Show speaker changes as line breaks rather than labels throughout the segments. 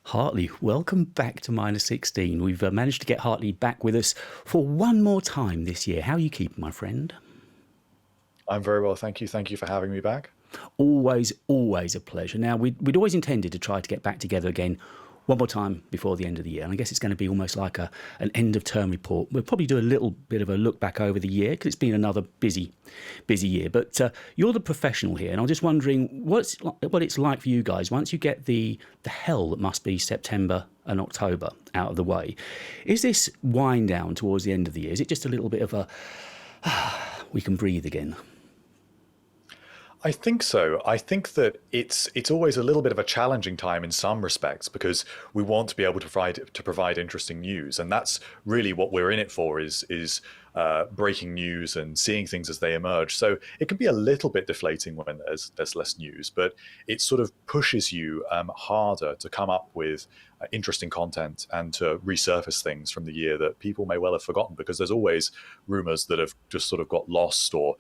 Hartley, welcome back to Minus 16. We've managed to get Hartley back with us for one more time this year. How are you keeping, my friend?
I'm very well, thank you. Thank you for having me back.
Always, always a pleasure. Now, we'd always intended to try to get back together again one more time before the end of the year. And I guess it's going to be almost like an end-of-term report. We'll probably do a little bit of a look back over the year because it's been another busy year. But you're the professional here, and I'm just wondering what it's like for you guys once you get the hell that must be September and October out of the way. Is this wind down towards the end of the year? Is it just a little bit of a we can breathe again?
I think so. I think that it's always a little bit of a challenging time in some respects because we want to be able to provide interesting news, and that's really what we're in it for is breaking news and seeing things as they emerge. So it can be a little bit deflating when there's less news, but it sort of pushes you harder to come up with interesting content and to resurface things from the year that people may well have forgotten, because there's always rumors that have just sort of got lost, or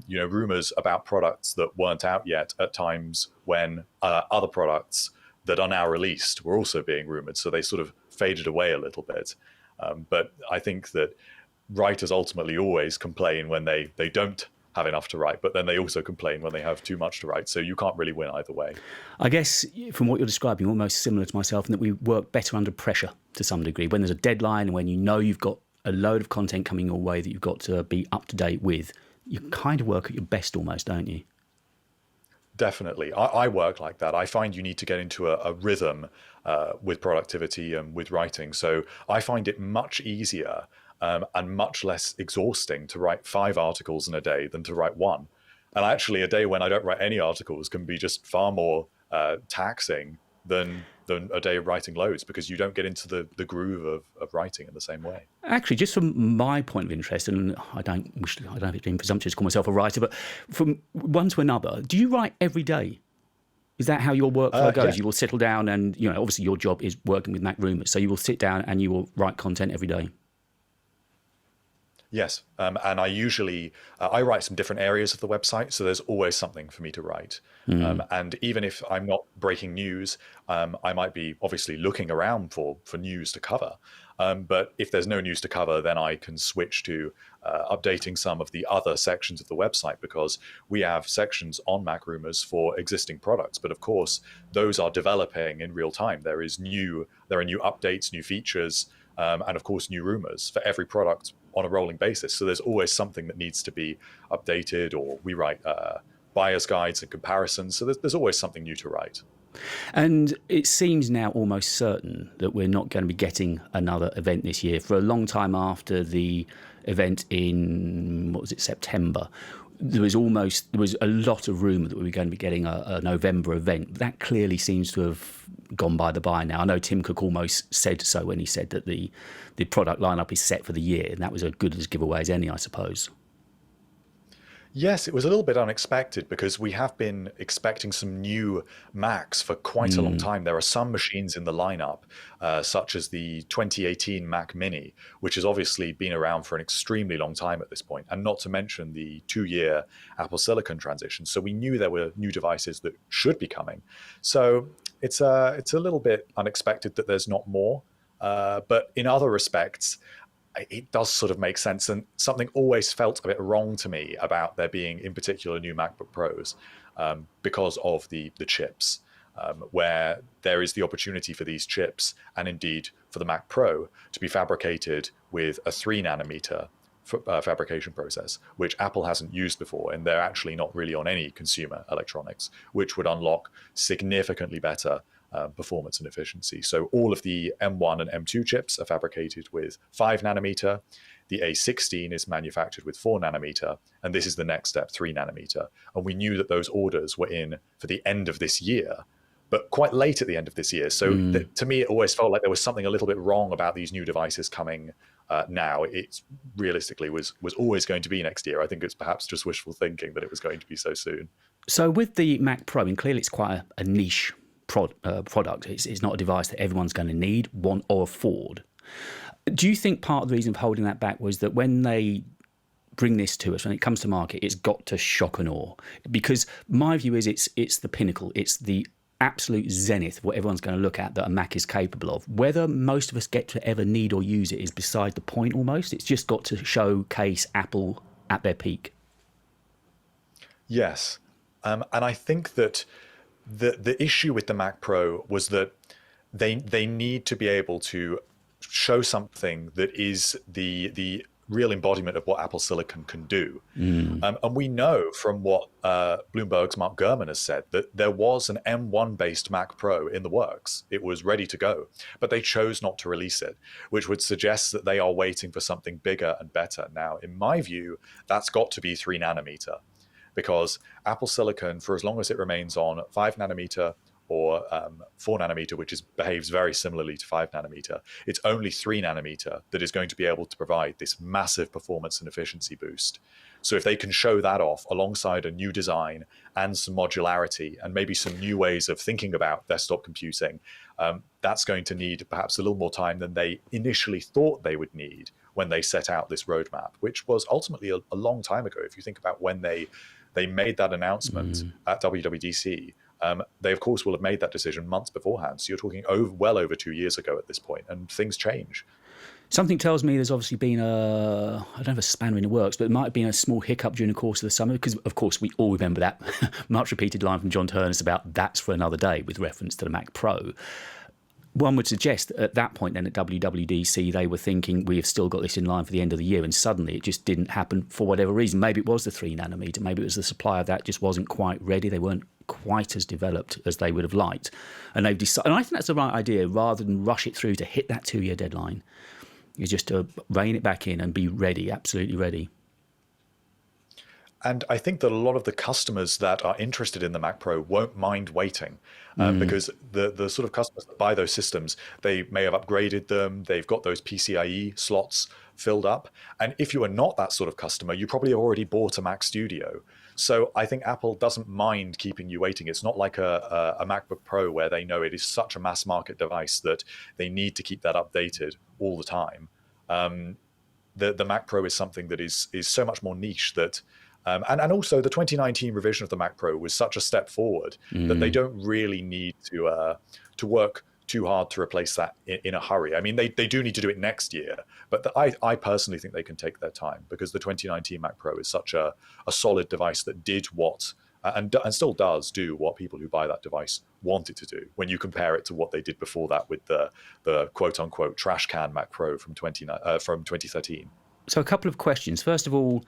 rumors about products that weren't out yet at times when other products that are now released were also being rumored, so they sort of faded away a little bit. But I think that writers ultimately always complain when they don't have enough to write, but then they also complain when they have too much to write. So you can't really win either way.
I guess from what you're describing, almost similar to myself in that we work better under pressure to some degree. When there's a deadline and when you know you've got a load of content coming your way that you've got to be up to date with, you kind of work at your best almost, don't you?
Definitely. I work like that. I find you need to get into a rhythm with productivity and with writing. So I find it much easier and much less exhausting to write 5 articles in a day than to write one. And actually, a day when I don't write any articles can be just far more taxing than a day of writing loads, because you don't get into the groove of writing in the same way.
Actually, just from my point of interest, and I don't have it being presumptuous to call myself a writer, but from one to another, do you write every day? Is that how your workflow goes?
Yeah.
You will settle down and, obviously your job is working with MacRumors, so you will sit down and you will write content every day.
Yes, and I usually I write some different areas of the website, so there's always something for me to write. And even if I'm not breaking news, I might be obviously looking around for news to cover. But if there's no news to cover, then I can switch to updating some of the other sections of the website, because we have sections on MacRumors for existing products. But of course, those are developing in real time. There are new updates, new features, and of course, new rumors for every product on a rolling basis. So there's always something that needs to be updated, or we write buyer's guides and comparisons. So there's always something new to write.
And it seems now almost certain that we're not going to be getting another event this year. For a long time after the event in, September, there was a lot of rumour that we were going to be getting a November event. That clearly seems to have gone by the by now. I know Tim Cook almost said so when he said that the product lineup is set for the year, and that was as good as giveaway as any, I suppose.
Yes, it was a little bit unexpected because we have been expecting some new Macs for quite a long time. There are some machines in the lineup, such as the 2018 Mac Mini, which has obviously been around for an extremely long time at this point, and not to mention the 2-year Apple Silicon transition. So we knew there were new devices that should be coming. So it's a little bit unexpected that there's not more. But in other respects, it does sort of make sense, and something always felt a bit wrong to me about there being, in particular, new MacBook Pros because of the chips, where there is the opportunity for these chips, and indeed for the Mac Pro, to be fabricated with a 3-nanometer fabrication process, which Apple hasn't used before, and they're actually not really on any consumer electronics, which would unlock significantly better performance and efficiency. So all of the M1 and M2 chips are fabricated with 5-nanometer. The A16 is manufactured with 4-nanometer, and this is the next step, 3-nanometer. And we knew that those orders were in for the end of this year, but quite late at the end of this year. So to me, it always felt like there was something a little bit wrong about these new devices coming now. It realistically was always going to be next year. I think it's perhaps just wishful thinking that it was going to be so soon.
So with the Mac Pro, and clearly it's quite a niche product. It's not a device that everyone's going to need, want, or afford. Do you think part of the reason for holding that back was that when they bring this to us, when it comes to market, it's got to shock and awe? Because my view is it's the pinnacle. It's the absolute zenith of what everyone's going to look at that a Mac is capable of. Whether most of us get to ever need or use it is beside the point almost. It's just got to showcase Apple at their peak.
Yes. And I think that the issue with the Mac Pro was that they need to be able to show something that is the real embodiment of what Apple Silicon can do. And we know from what Bloomberg's Mark Gurman has said that there was an M1 based Mac Pro in the works. It was ready to go, but they chose not to release it, which would suggest that they are waiting for something bigger and better. Now, in my view, that's got to be 3 nanometer, because Apple Silicon, for as long as it remains on 5 nanometer or 4 nanometer, which behaves very similarly to 5 nanometer, it's only 3 nanometer that is going to be able to provide this massive performance and efficiency boost. So if they can show that off alongside a new design and some modularity and maybe some new ways of thinking about desktop computing, that's going to need perhaps a little more time than they initially thought they would need when they set out this roadmap, which was ultimately a long time ago. If you think about when they made that announcement at WWDC, they, of course, will have made that decision months beforehand. So you're talking well over 2 years ago at this point, and things change.
Something tells me there's obviously been I don't have a spanner in the works, but it might have been a small hiccup during the course of the summer, because, of course, we all remember that much repeated line from John Turnus about that's for another day with reference to the Mac Pro. One would suggest that at that point then at WWDC, they were thinking we have still got this in line for the end of the year, and suddenly it just didn't happen for whatever reason. Maybe it was the 3 nanometer, maybe it was the supply of that just wasn't quite ready. They weren't quite as developed as they would have liked. And they've decided, and I think that's the right idea, rather than rush it through to hit that 2-year deadline, is just to rein it back in and be ready, absolutely ready.
And I think that a lot of the customers that are interested in the Mac Pro won't mind waiting, because the sort of customers that buy those systems, they may have upgraded them, they've got those PCIe slots filled up. And if you are not that sort of customer, you probably already bought a Mac Studio. So I think Apple doesn't mind keeping you waiting. It's not like a MacBook Pro where they know it is such a mass market device that they need to keep that updated all the time. The Mac Pro is something that is so much more niche that and also the 2019 revision of the Mac Pro was such a step forward that they don't really need to work too hard to replace that in a hurry. I mean, they do need to do it next year, but I personally think they can take their time, because the 2019 Mac Pro is such a solid device that did what, and still does do what people who buy that device want it to do, when you compare it to what they did before that with the quote-unquote trash can Mac Pro from 2013.
So a couple of questions. First of all,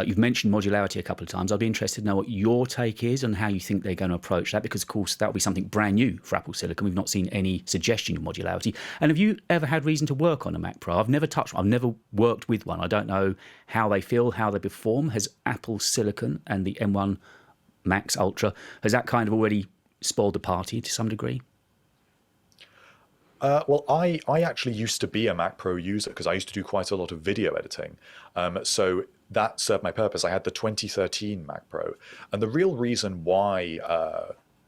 you've mentioned modularity a couple of times. I'd be interested to know what your take is and how you think they're going to approach that, because, of course, that will be something brand new for Apple Silicon. We've not seen any suggestion of modularity. And have you ever had reason to work on a Mac Pro? I've never touched one. I've never worked with one. I don't know how they feel, how they perform. Has Apple Silicon and the M1 Max Ultra, has that kind of already spoiled the party to some degree?
Well, I actually used to be a Mac Pro user because I used to do quite a lot of video editing. So that served my purpose. I had the 2013 Mac Pro. And the real reason why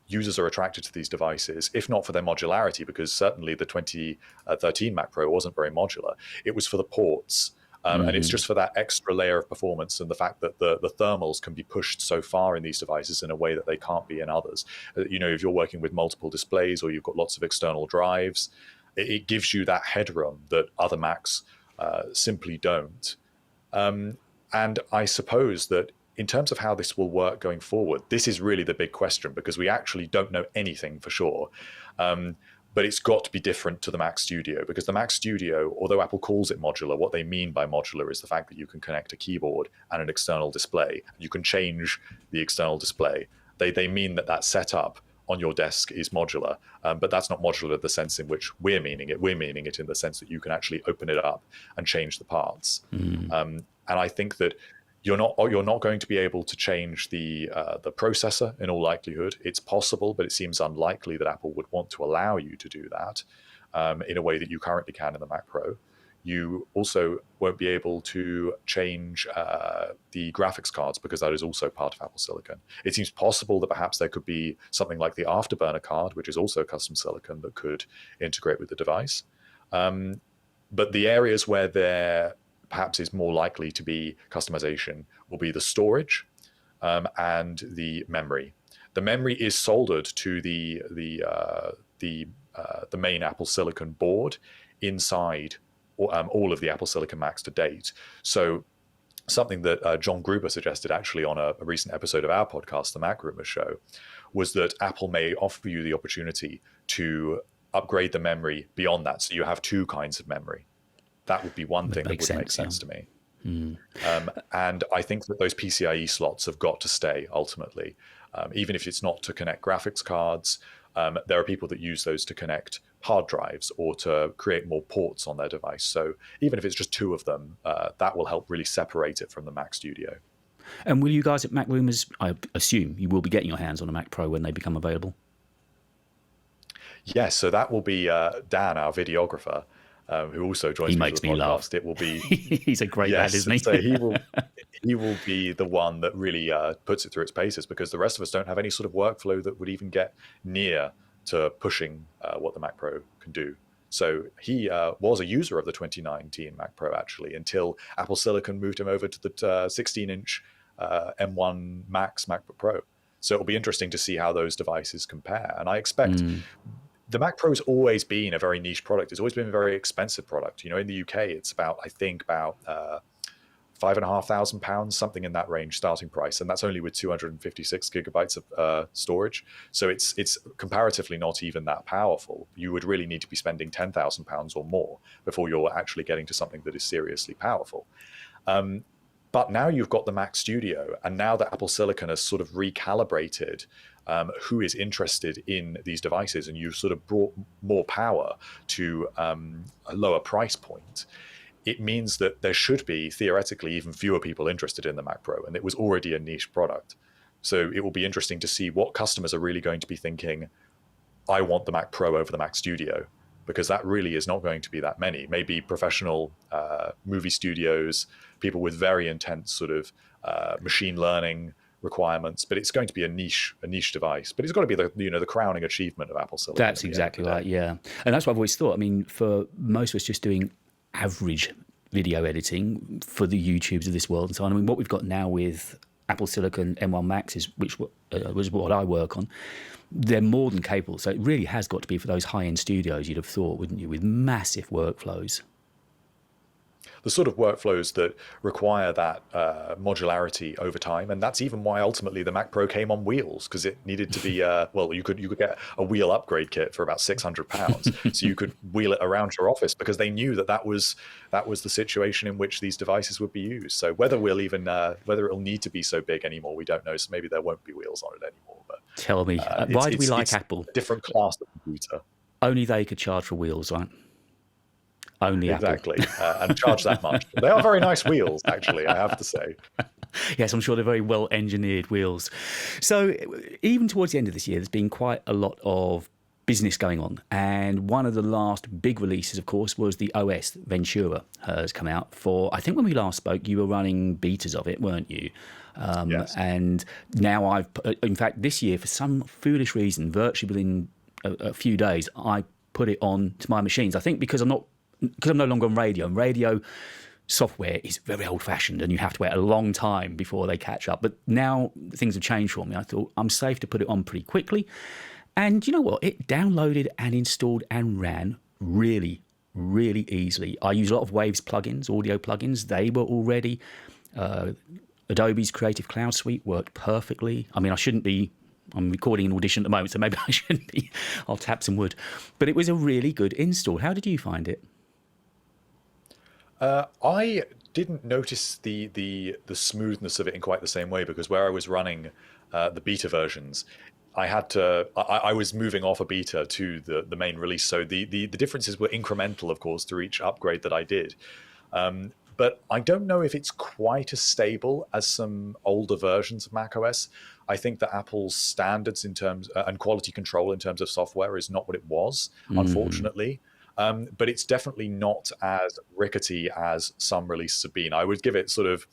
users are attracted to these devices, if not for their modularity, because certainly the 2013 Mac Pro wasn't very modular, it was for the ports. And it's just for that extra layer of performance and the fact that the thermals can be pushed so far in these devices in a way that they can't be in others. If you're working with multiple displays or you've got lots of external drives, it gives you that headroom that other Macs simply don't. And I suppose that in terms of how this will work going forward, this is really the big question, because we actually don't know anything for sure. But it's got to be different to the Mac Studio, because the Mac Studio, although Apple calls it modular, what they mean by modular is the fact that you can connect a keyboard and an external display. You can change the external display. They mean that setup on your desk is modular, but that's not modular in the sense in which we're meaning it. We're meaning it in the sense that you can actually open it up and change the parts. And I think that you're not going to be able to change the processor in all likelihood. It's possible, but it seems unlikely that Apple would want to allow you to do that in a way that you currently can in the Mac Pro. You also won't be able to change the graphics cards, because that is also part of Apple Silicon. It seems possible that perhaps there could be something like the Afterburner card, which is also custom silicon, that could integrate with the device. But the areas where there perhaps is more likely to be customization will be the storage and the memory. The memory is soldered to the main Apple Silicon board inside all of the Apple Silicon Macs to date. So something that John Gruber suggested actually on a recent episode of our podcast, the MacRumors show, was that Apple may offer you the opportunity to upgrade the memory beyond that. So you have two kinds of memory. That would be one thing that would make sense to me. And I think that those PCIe slots have got to stay ultimately. Even if it's not to connect graphics cards, there are people that use those to connect hard drives or to create more ports on their device. So even if it's just two of them, that will help really separate it from the Mac Studio.
And will you guys at MacRumors, I assume you will be getting your hands on a Mac Pro when they become available?
Yes, so that will be Dan, our videographer, who also joins me for the podcast.
Laugh.
It will be
he's a great lad, isn't he?
So he will be the one that really puts it through its paces, because the rest of us don't have any sort of workflow that would even get near to pushing what the Mac Pro can do. So he was a user of the 2019 Mac Pro actually, until Apple Silicon moved him over to the 16-inch M1 Max MacBook Pro. So it'll be interesting to see how those devices compare. And I expect the Mac Pro's always been a very niche product. It's always been a very expensive product. You know, in the UK, it's about £5,500, something in that range, starting price, and that's only with 256 gigabytes of storage. So it's comparatively not even that powerful. You would really need to be spending £10,000 or more before you're actually getting to something that is seriously powerful. But now you've got the Mac Studio, and now that Apple Silicon has sort of recalibrated who is interested in these devices, and you've sort of brought more power to a lower price point, it means that there should be theoretically even fewer people interested in the Mac Pro, and it was already a niche product. So it will be interesting to see what customers are really going to be thinking, I want the Mac Pro over the Mac Studio, because that really is not going to be that many. Maybe professional movie studios, people with very intense sort of machine learning requirements, but it's going to be a niche device. But it's got to be the crowning achievement of Apple Silicon.
That's exactly right, yeah. And that's what I've always thought. I mean, for most of us just doing average video editing for the YouTubes of this world and so on, I mean, what we've got now with Apple Silicon M1 Maxes, which was what I work on, they're more than capable. So it really has got to be for those high-end studios, you'd have thought, wouldn't you, with massive workflows.
The sort of workflows that require that modularity over time, and that's even why ultimately the Mac Pro came on wheels, because it needed to be well, you could get a wheel upgrade kit for about £600, so you could wheel it around your office, because they knew that was the situation in which these devices would be used. So whether it'll need to be so big anymore, we don't know. So maybe there won't be wheels on it anymore. But
tell me, why do we like Apple?
A different class of computer.
Only they could charge for wheels, right? Only
exactly, and charge that much. They are very nice wheels, actually, I have to say.
Yes, I'm sure they're very well engineered wheels. So even towards the end of this year, there's been quite a lot of business going on. And one of the last big releases, of course, was the OS Ventura has come out for, I think when we last spoke, you were running betas of it, weren't you?
Yes.
And now in fact, this year, for some foolish reason, virtually within a few days, I put it on to my machines. I think because I'm no longer on radio, and radio software is very old-fashioned and you have to wait a long time before they catch up. But now things have changed for me. I thought I'm safe to put it on pretty quickly. And you know what? It downloaded and installed and ran really, really easily. I use a lot of Waves plugins, audio plugins. They were already. Adobe's Creative Cloud Suite worked perfectly. I mean, I'm recording an audition at the moment, so maybe I shouldn't be. I'll tap some wood. But it was a really good install. How did you find it?
I didn't notice the smoothness of it in quite the same way, because where I was running the beta versions, I was moving off a beta to the main release. So the differences were incremental, of course, through each upgrade that I did. But I don't know if it's quite as stable as some older versions of macOS. I think that Apple's standards in terms and quality control in terms of software is not what it was, unfortunately. But it's definitely not as rickety as some releases have been. I would give it sort of,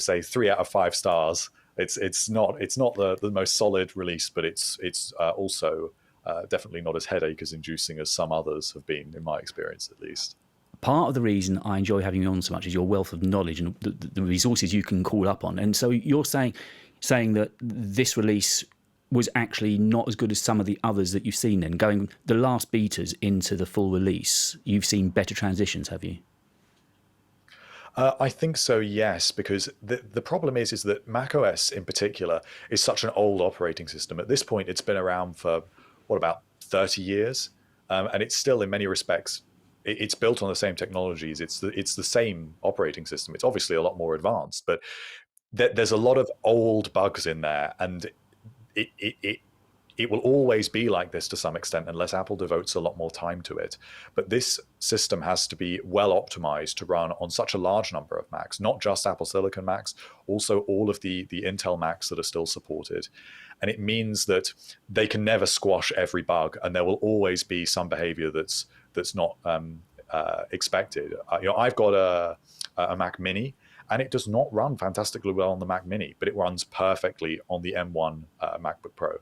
say 3 out of 5 stars. It's not the most solid release, but it's also definitely not as headache as inducing as some others have been, in my experience at least.
Part of the reason I enjoy having you on so much is your wealth of knowledge and the resources you can call up on. And so you're saying saying that this release was actually not as good as some of the others that you've seen then? Going the last betas into the full release, you've seen better transitions, have you?
I think so, yes, because the problem is that macOS in particular is such an old operating system. At this point, it's been around for what, about 30 years, and it's still in many respects it's built on the same technologies. It's the same operating system. It's obviously a lot more advanced, but there's a lot of old bugs in there, and it, it, it it will always be like this to some extent unless Apple devotes a lot more time to it. But this system has to be well optimized to run on such a large number of Macs, not just Apple Silicon Macs, also all of the Intel Macs that are still supported. And it means that they can never squash every bug, and there will always be some behavior that's not expected. I've got a Mac Mini, and it does not run fantastically well on the Mac Mini, but it runs perfectly on the M1 MacBook Pro.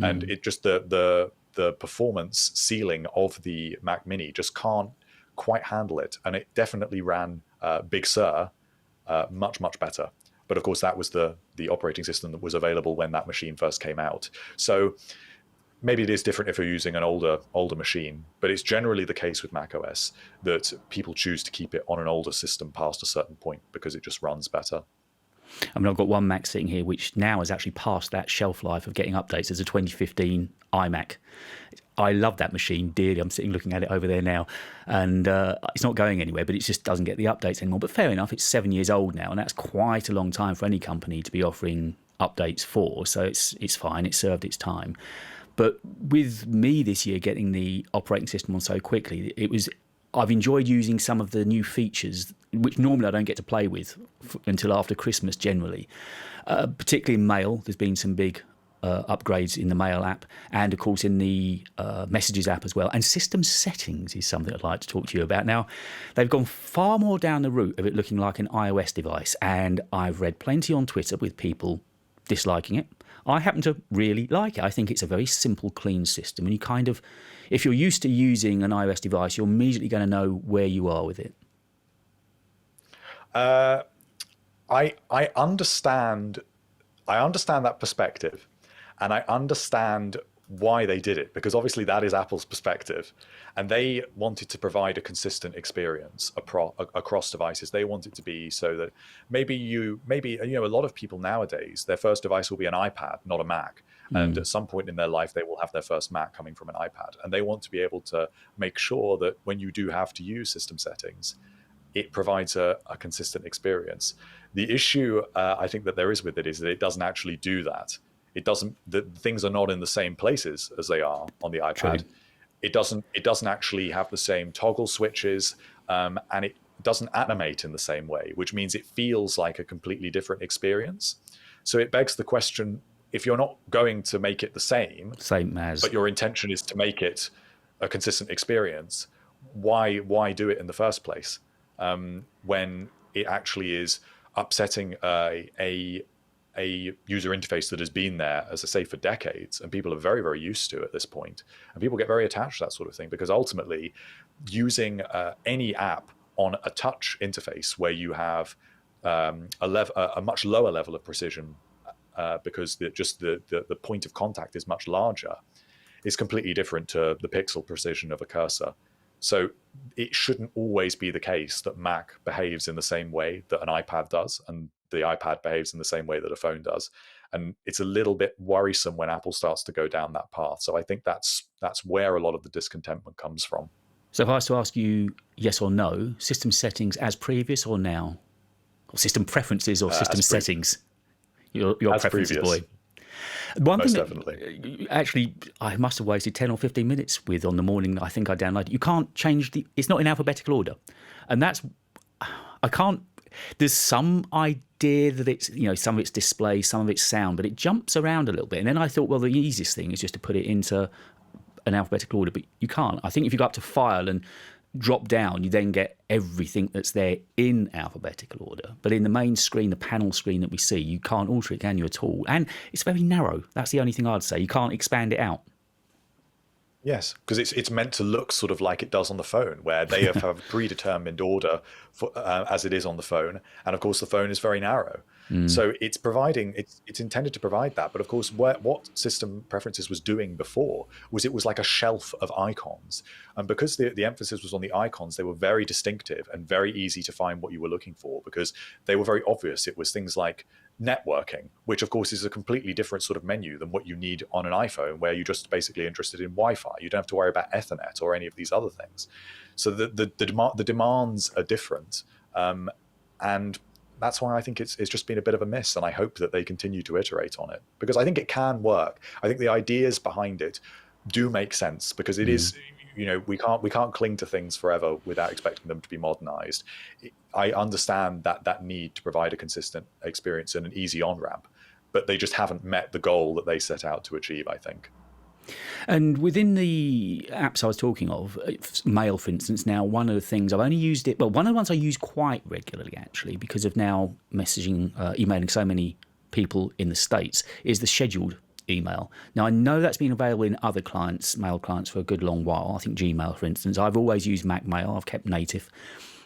And it just the performance ceiling of the Mac Mini just can't quite handle it, and it definitely ran Big Sur much better. But of course, that was the operating system that was available when that machine first came out. So maybe it is different if you're using an older machine, but it's generally the case with macOS that people choose to keep it on an older system past a certain point because it just runs better.
I mean, I've got one Mac sitting here which now has actually passed that shelf life of getting updates. As a 2015 iMac. I love that machine dearly. I'm sitting looking at it over there now, and it's not going anywhere, but it just doesn't get the updates anymore. But fair enough, it's 7 years old now, and that's quite a long time for any company to be offering updates for. So it's fine. It served its time. But with me this year getting the operating system on so quickly, I've enjoyed using some of the new features, which normally I don't get to play with until after Christmas generally. Particularly in Mail, there's been some big upgrades in the Mail app, and of course in the Messages app as well. And system settings is something I'd like to talk to you about. Now, they've gone far more down the route of it looking like an iOS device, and I've read plenty on Twitter with people disliking it. I happen to really like it. I think it's a very simple, clean system, and you kind of, if you're used to using an iOS device, you're immediately going to know where you are with it.
I understand that perspective, and I understand why they did it, because obviously that is Apple's perspective, and they wanted to provide a consistent experience across devices. They want it to be so that maybe a lot of people nowadays, their first device will be an iPad, not a Mac. And at some point in their life, they will have their first Mac coming from an iPad, and they want to be able to make sure that when you do have to use system settings, it provides a consistent experience. The issue I think that there is with it is that it doesn't actually do that. It doesn't. The things are not in the same places as they are on the iPad. True. It doesn't actually have the same toggle switches, and it doesn't animate in the same way, which means it feels like a completely different experience. So it begs the question: if you're not going to make it the same as, but your intention is to make it a consistent experience, why do it in the first place? When it actually is upsetting a user interface that has been there, as I say, for decades, and people are very, very used to at this point. And people get very attached to that sort of thing, because ultimately using any app on a touch interface where you have a much lower level of precision, because the point of contact is much larger, is completely different to the pixel precision of a cursor. So it shouldn't always be the case that Mac behaves in the same way that an iPad does, and the iPad behaves in the same way that a phone does. And it's a little bit worrisome when Apple starts to go down that path. So I think that's where a lot of the discontentment comes from.
So if I was to ask you yes or no, system settings as previous or now? Or system preferences or system settings? Your preferences, boy.
Most definitely.
Actually, I must have wasted 10 or 15 minutes with on the morning. I think I downloaded. You can't change it's not in alphabetical order. And there's some idea that it's, some of it's display, some of it's sound, but it jumps around a little bit. And then I thought, well, the easiest thing is just to put it into an alphabetical order, but you can't. I think if you go up to File and drop down, you then get everything that's there in alphabetical order. But in the main screen, the panel screen that we see, you can't alter it, can you, at all? And it's very narrow. That's the only thing I'd say. You can't expand it out.
Yes, because it's meant to look sort of like it does on the phone, where they have a predetermined order for as it is on the phone, and of course the phone is very narrow.
Mm.
So it's intended to provide that, but of course what System Preferences was doing before was it was like a shelf of icons, and because the emphasis was on the icons, they were very distinctive and very easy to find what you were looking for because they were very obvious. It was things like networking, which of course is a completely different sort of menu than what you need on an iPhone, where you're just basically interested in Wi-Fi. You don't have to worry about Ethernet or any of these other things. So the demands are different, and that's why I think it's just been a bit of a miss. And I hope that they continue to iterate on it because I think it can work. I think the ideas behind it do make sense because it is, we can't cling to things forever without expecting them to be modernized. I understand that need to provide a consistent experience and an easy on ramp, but they just haven't met the goal that they set out to achieve, I think.
And within the apps I was talking of, Mail, for instance, now one of the things I've only used it, well, one of the ones I use quite regularly actually, because of now messaging, emailing so many people in the States, is the scheduled email. Now, I know that's been available in other clients, mail clients, for a good long while. I think Gmail, for instance. I've always used Mac Mail. I've kept native.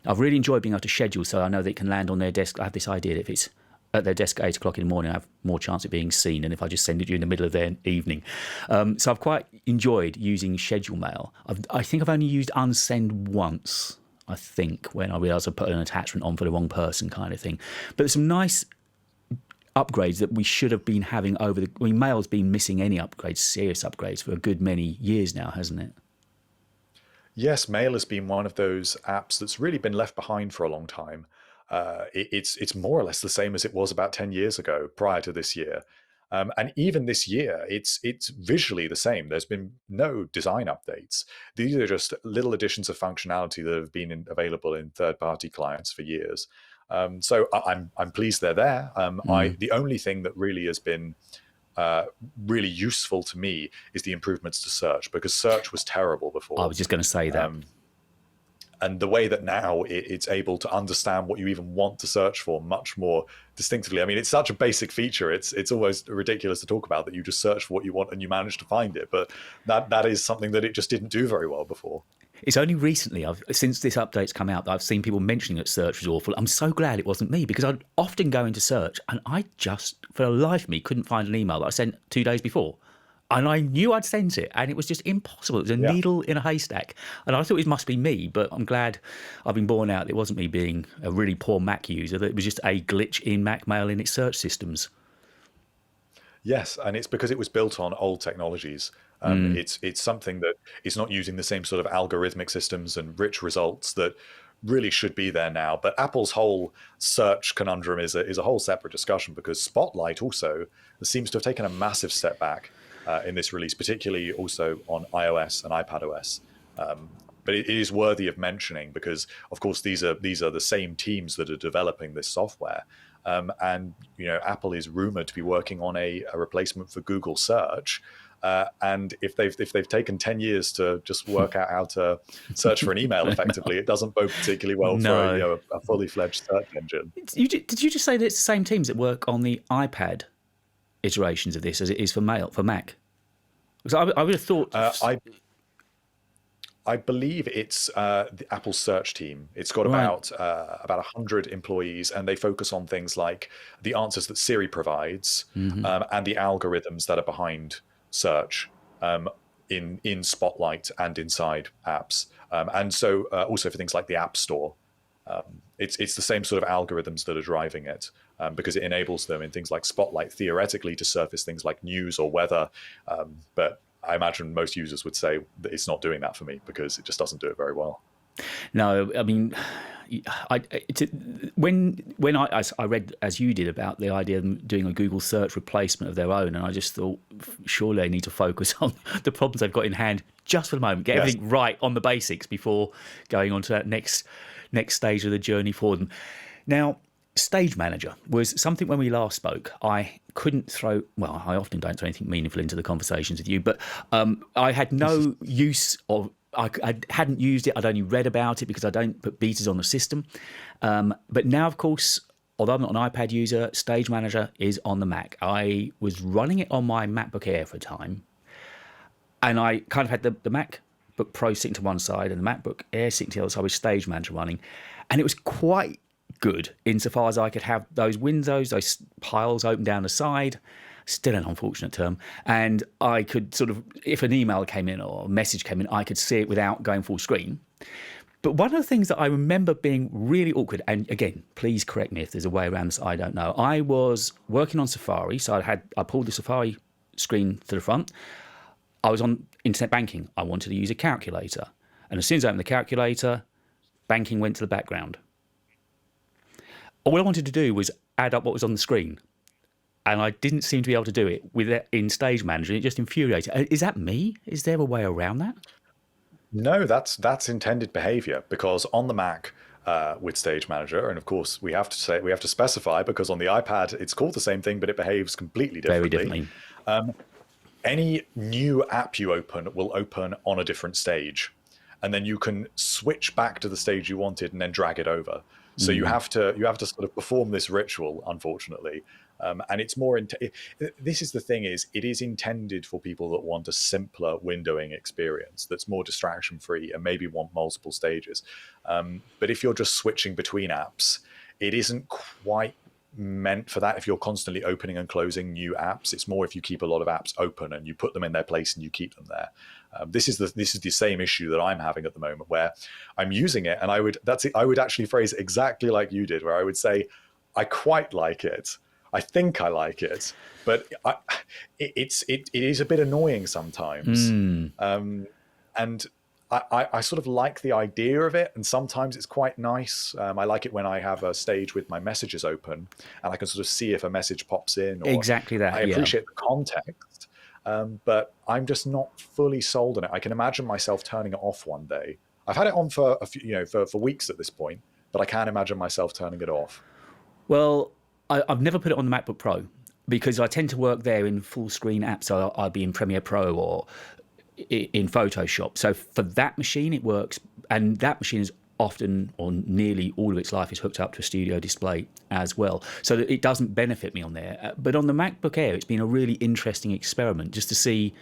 I've really enjoyed being able to schedule, so I know that it can land on their desk. I have this idea that if it's at their desk at 8 o'clock in the morning, I have more chance of being seen than if I just send it to you in the middle of their evening. So I've quite enjoyed using schedule mail. I think I've only used unsend once, I think, when I realised I put an attachment on for the wrong person kind of thing. But there's some nice upgrades that we should have been having Mail's been missing any upgrades, serious upgrades, for a good many years now, hasn't it?
Yes, Mail has been one of those apps that's really been left behind for a long time. It's more or less the same as it was about 10 years ago, prior to this year. And even this year, it's visually the same. There's been no design updates. These are just little additions of functionality that have been available in third-party clients for years. So I'm pleased they're there. The only thing that really has been really useful to me is the improvements to search, because search was terrible before.
I was just going to say that.
And the way that now it's able to understand what you even want to search for much more distinctively. I mean, it's such a basic feature. It's almost ridiculous to talk about that you just search for what you want and you manage to find it. But that is something that it just didn't do very well before.
It's only recently, since this update's come out, that I've seen people mentioning that search was awful. I'm so glad it wasn't me, because I'd often go into search and I just, for the life of me, couldn't find an email that I sent 2 days before. And I knew I'd sent it, and it was just impossible. It was a needle in a haystack. And I thought it must be me, but I'm glad I've been borne out. It wasn't me being a really poor Mac user, that it was just a glitch in Mac Mail in its search systems.
Yes, and it's because it was built on old technologies. It's something that is not using the same sort of algorithmic systems and rich results that really should be there now. But Apple's whole search conundrum is a whole separate discussion, because Spotlight also seems to have taken a massive step back in this release, particularly also on iOS and iPadOS. But it is worthy of mentioning because, of course, these are the same teams that are developing this software. And Apple is rumored to be working on a replacement for Google Search. And if they've taken 10 years to just work out how to search for an email effectively, it doesn't bode particularly well for a fully fledged search engine.
Did you just say that it's the same teams that work on the iPad iterations of this as it is for Mac? Because I would have thought.
I believe it's the Apple search team. It's got about 100 employees, and they focus on things like the answers that Siri provides, and the algorithms that are behind search in Spotlight and inside apps. And so also for things like the App Store. It's the same sort of algorithms that are driving it, because it enables them in things like Spotlight theoretically to surface things like news or weather. But I imagine most users would say that it's not doing that for me because it just doesn't do it very well.
No, I mean, when I read, as you did, about the idea of them doing a Google search replacement of their own, and I just thought, surely they need to focus on the problems they've got in hand just for the moment, get everything right on the basics before going on to that next stage of the journey for them. Now, Stage Manager was something when we last spoke I couldn't throw. Well, I often don't throw anything meaningful into the conversations with you, but I had no use of. I hadn't used it. I'd only read about it because I don't put betas on the system. But now, of course, although I'm not an iPad user, Stage Manager is on the Mac. I was running it on my MacBook Air for a time. And I kind of had the MacBook Pro sitting to one side and the MacBook Air sitting to the other side with Stage Manager running. And it was quite good insofar as I could have those windows, those piles open down the side, still an unfortunate term, and I could sort of, if an email came in or a message came in, I could see it without going full screen. But one of the things that I remember being really awkward, and again, please correct me if there's a way around this, I don't know. I was working on Safari, so I pulled the Safari screen to the front. I was on internet banking. I wanted to use a calculator. And as soon as I opened the calculator, banking went to the background. All I wanted to do was add up what was on the screen. And I didn't seem to be able to do it with it in Stage Manager. It just infuriated. Is that me? Is there a way around that?
No, that's intended behavior, because on the Mac with Stage Manager, and of course we have to specify, because on the iPad it's called the same thing, but it behaves completely differently.
Very differently.
Any new app you open will open on a different stage, and then you can switch back to the stage you wanted and then drag it over. So you have to sort of perform this ritual, unfortunately. And it's more. This is the thing: it is intended for people that want a simpler windowing experience that's more distraction-free and maybe want multiple stages. But if you're just switching between apps, it isn't quite meant for that. If you're constantly opening and closing new apps, it's more if you keep a lot of apps open and you put them in their place and you keep them there. This is the same issue that I'm having at the moment, where I'm using it, and I would actually phrase it exactly like you did, where I would say, I quite like it. I think I like it, but it is a bit annoying sometimes. And I sort of like the idea of it, and sometimes it's quite nice. I like it when I have a stage with my messages open and I can sort of see if a message pops in. Or
Exactly that.
I appreciate the context, but I'm just not fully sold on it. I can imagine myself turning it off one day. I've had it on for a few, for weeks at this point, but I can't imagine myself turning it off.
Well, I've never put it on the MacBook Pro because I tend to work there in full screen apps. So I'll be in Premiere Pro or in Photoshop. So for that machine, it works. And that machine is often, or nearly all of its life, is hooked up to a studio display as well. So that it doesn't benefit me on there. But on the MacBook Air, it's been a really interesting experiment just to see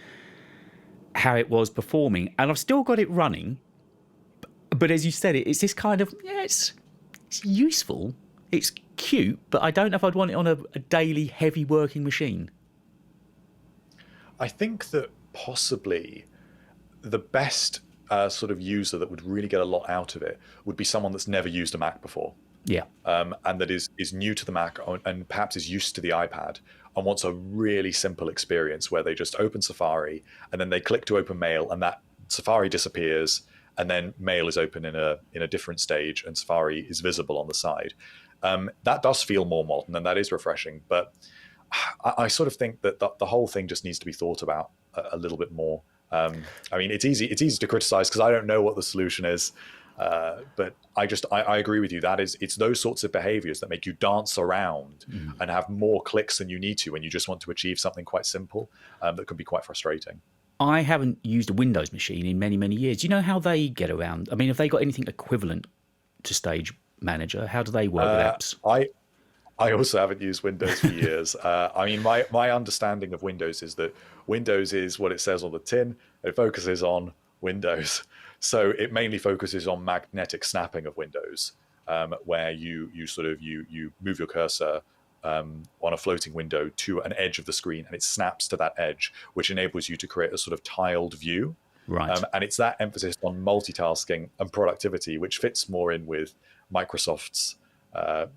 how it was performing. And I've still got it running. But as you said, it's this kind of, it's useful. It's cute, but I don't know if I'd want it on a daily heavy working machine.
I think that possibly the best sort of user that would really get a lot out of it would be someone that's never used a Mac before.
Yeah.
And that is new to the Mac and perhaps is used to the iPad and wants a really simple experience where they just open Safari and then they click to open Mail and that Safari disappears and then Mail is open in a different stage and Safari is visible on the side. That does feel more modern and that is refreshing, but I sort of think that the whole thing just needs to be thought about a little bit more. I mean, it's easy to criticize because I don't know what the solution is, but I agree with you. It's those sorts of behaviors that make you dance around and have more clicks than you need to when you just want to achieve something quite simple that can be quite frustrating.
I haven't used a Windows machine in many, many years. Do you know how they get around? I mean, have they got anything equivalent to Stage Manager? How do they work with apps?
I also haven't used Windows for years. I mean, my understanding of Windows is that Windows is what it says on the tin. It focuses on Windows. So it mainly focuses on magnetic snapping of Windows, where you move your cursor on a floating window to an edge of the screen and it snaps to that edge, which enables you to create a sort of tiled view.
Right.
And it's that emphasis on multitasking and productivity, which fits more in with Microsoft's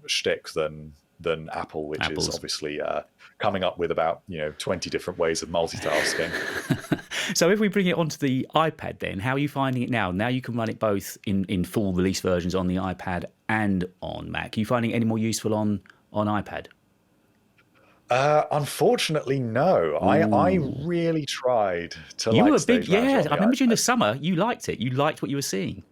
shtick than Apple, which is obviously coming up with about 20 different ways of multitasking.
So if we bring it onto the iPad then, how are you finding it now? Now you can run it both in full release versions on the iPad and on Mac. Are you finding it any more useful on iPad?
Unfortunately, no. I really tried to
You
like
were a
Stage
big,
Manager
I remember during the summer, you liked it. You liked what you were seeing.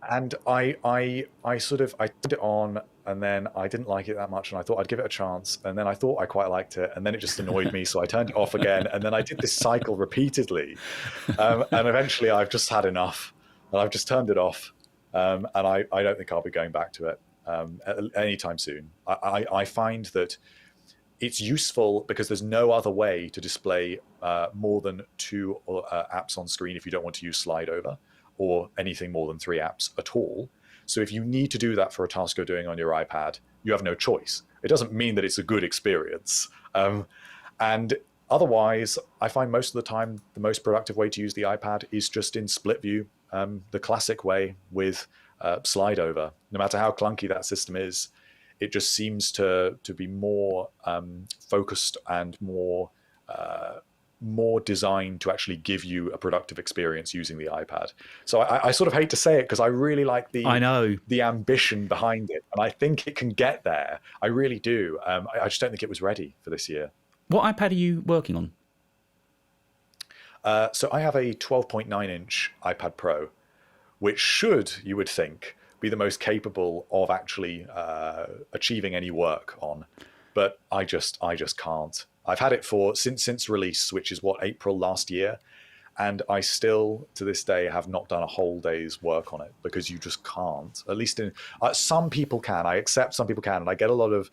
And I turned it on and then I didn't like it that much and I thought I'd give it a chance and then I thought I quite liked it and then it just annoyed me so I turned it off again and then I did this cycle repeatedly and eventually I've just had enough and I've just turned it off and I don't think I'll be going back to it anytime soon. I find that it's useful because there's no other way to display more than two apps on screen if you don't want to use slide over, or anything more than three apps at all. So if you need to do that for a task you're doing on your iPad, you have no choice. It doesn't mean that it's a good experience. And otherwise, I find most of the time the most productive way to use the iPad is just in split view, the classic way with slide over. No matter how clunky that system is, it just seems to be more focused and more designed to actually give you a productive experience using the iPad. So I sort of hate to say it because I really like the ambition behind it, and I think it can get there. I really do. I just don't think it was ready for this year.
What iPad are you working on?
So I have a 12.9-inch iPad Pro, which should, you would think, be the most capable of actually achieving any work on, but I just can't. I've had it since release, which is April last year, and I still to this day have not done a whole day's work on it because you just can't. At least in some people can. I accept some people can, and I get a lot of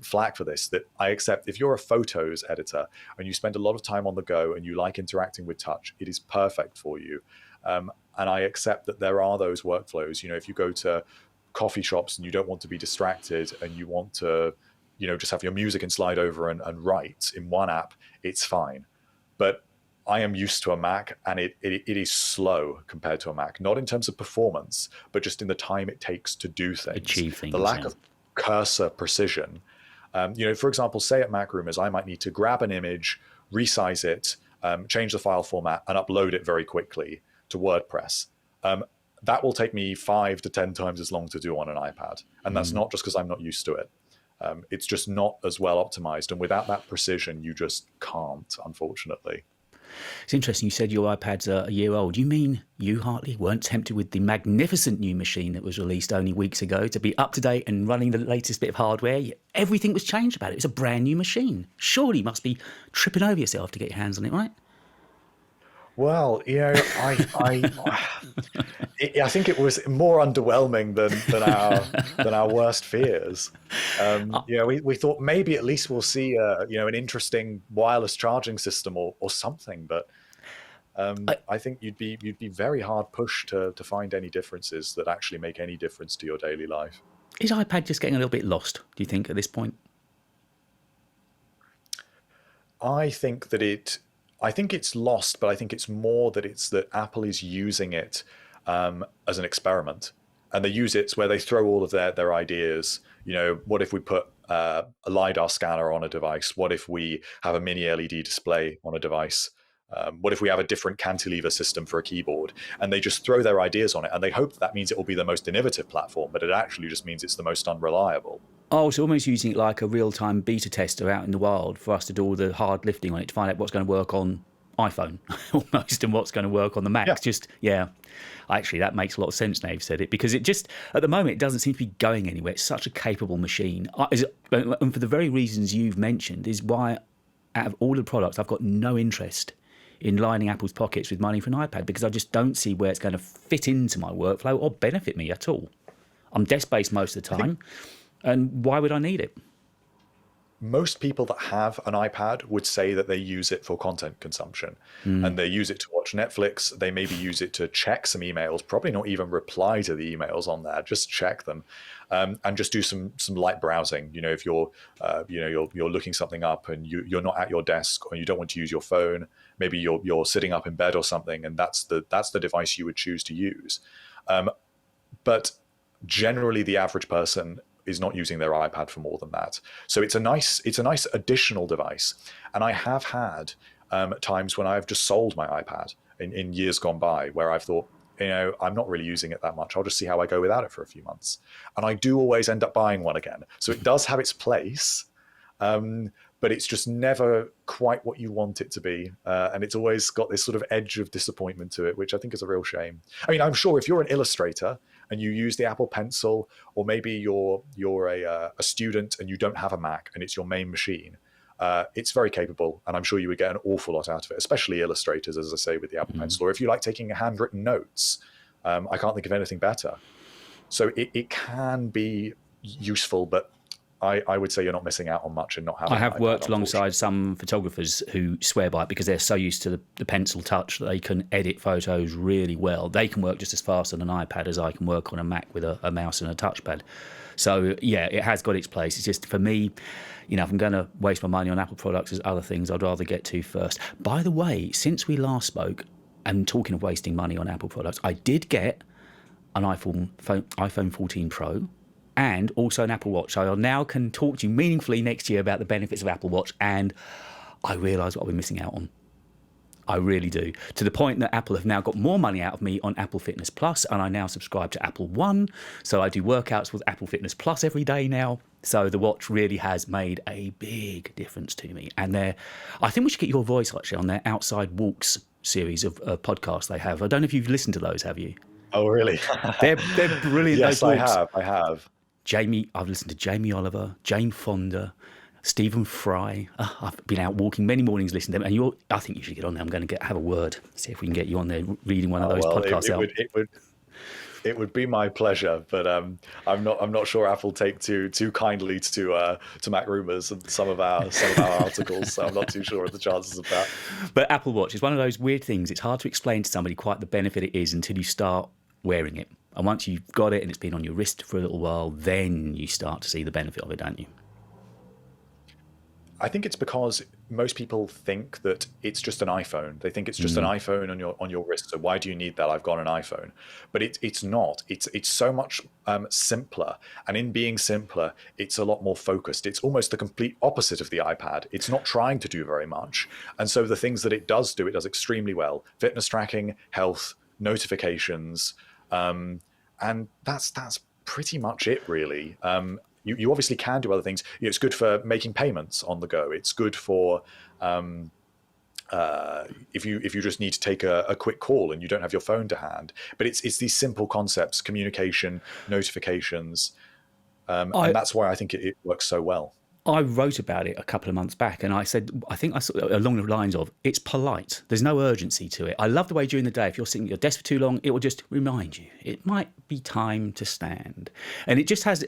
flack for this. That I accept if you're a photos editor and you spend a lot of time on the go and you like interacting with touch, it is perfect for you. And I accept that there are those workflows. If you go to coffee shops and you don't want to be distracted and you want to, just have your music and slide over and write in one app, it's fine. But I am used to a Mac, and it is slow compared to a Mac, not in terms of performance, but just in the time it takes to do things.
Achieve things.
The lack of cursor precision. For example, say at MacRumors, I might need to grab an image, resize it, change the file format, and upload it very quickly to WordPress. That will take me 5 to 10 times as long to do on an iPad. And that's not just because I'm not used to it. It's just not as well optimized. And without that precision, you just can't, unfortunately.
It's interesting. You said your iPad's a year old. You mean you, Hartley, weren't tempted with the magnificent new machine that was released only weeks ago to be up to date and running the latest bit of hardware? Everything was changed about it. It's a brand new machine. Surely you must be tripping over yourself to get your hands on it, right?
Well, I think it was more underwhelming than our worst fears. We thought maybe at least we'll see an interesting wireless charging system or something, but I think you'd be very hard pushed to find any differences that actually make any difference to your daily life.
Is iPad just getting a little bit lost, do you think, at this point?
I think it's lost, but I think it's more that Apple is using it as an experiment, and they use it where they throw all of their ideas. What if we put a LiDAR scanner on a device? What if we have a mini LED display on a device? What if we have a different cantilever system for a keyboard? And they just throw their ideas on it, and they hope that means it will be the most innovative platform, but it actually just means it's the most unreliable.
Oh, so almost using it like a real-time beta tester out in the wild for us to do all the hard lifting on it to find out what's going to work on iPhone almost and what's going to work on the Mac. Actually, that makes a lot of sense now you've said it, because it just, at the moment, it doesn't seem to be going anywhere. It's such a capable machine. And for the very reasons you've mentioned is why, out of all the products, I've got no interest in lining Apple's pockets with money for an iPad, because I just don't see where it's going to fit into my workflow or benefit me at all. I'm desk-based most of the time. And why would I need it?
Most people that have an iPad would say that they use it for content consumption, and they use it to watch Netflix. They maybe use it to check some emails, probably not even reply to the emails on there, just check them, and just do some light browsing. If you're looking something up and you're not at your desk or you don't want to use your phone, maybe you're sitting up in bed or something, and that's the device you would choose to use. But generally, the average person is not using their iPad for more than that. So it's a nice additional device. And I have had times when I've just sold my iPad in years gone by, where I've thought, I'm not really using it that much. I'll just see how I go without it for a few months. And I do always end up buying one again. So it does have its place, but it's just never quite what you want it to be. And it's always got this sort of edge of disappointment to it, which I think is a real shame. I mean, I'm sure if you're an illustrator and you use the Apple Pencil, or maybe you're a student and you don't have a Mac and it's your main machine, it's very capable, and I'm sure you would get an awful lot out of it, especially illustrators, as I say, with the Apple Pencil. Or if you like taking handwritten notes, I can't think of anything better. So it can be useful, but I would say you're not missing out on much in not having
I have
an iPad,
worked
unfortunately.
alongside some photographers who swear by it because they're so used to the pencil touch that they can edit photos really well. They can work just as fast on an iPad as I can work on a Mac with a mouse and a touchpad. So, yeah, it has got its place. It's just, for me, if I'm going to waste my money on Apple products, there's other things I'd rather get to first. By the way, since we last spoke, and talking of wasting money on Apple products, I did get an iPhone 14 Pro and also an Apple Watch. So I now can talk to you meaningfully next year about the benefits of Apple Watch, and I realise what I've been missing out on. I really do. To the point that Apple have now got more money out of me on Apple Fitness Plus, and I now subscribe to Apple One. So I do workouts with Apple Fitness Plus every day now. So the watch really has made a big difference to me. And I think we should get your voice actually on their Outside Walks series of podcasts they have. I don't know if you've listened to those, have you?
Oh, really?
They're brilliant.
Yes,
those walks.
I have.
I've listened to Jamie Oliver, Jane Fonda, Stephen Fry. I've been out walking many mornings listening to them, and I think you should get on there. I'm going to have a word, see if we can get you on there reading one of those podcasts out.
It would be my pleasure, but I'm not sure Apple take too kindly to MacRumors and some of our articles, so I'm not too sure of the chances of that.
But Apple Watch is one of those weird things. It's hard to explain to somebody quite the benefit it is until you start wearing it. And once you've got it and it's been on your wrist for a little while, then you start to see the benefit of it, don't you?
I think it's because most people think that it's just an iPhone. They think it's just an iPhone on your wrist. So why do you need that? I've got an iPhone. But it's not. It's so much simpler. And in being simpler, it's a lot more focused. It's almost the complete opposite of the iPad. It's not trying to do very much. And so the things that it does extremely well. Fitness tracking, health, notifications, and that's pretty much it, really. You obviously can do other things. It's good for making payments on the go. It's good for if you just need to take a quick call and you don't have your phone to hand. But it's these simple concepts: communication, notifications, and that's why I think it works so well.
I wrote about it a couple of months back, and I said, I think I saw along the lines of, it's polite. There's no urgency to it. I love the way during the day, if you're sitting at your desk for too long, it will just remind you. It might be time to stand. And it just has,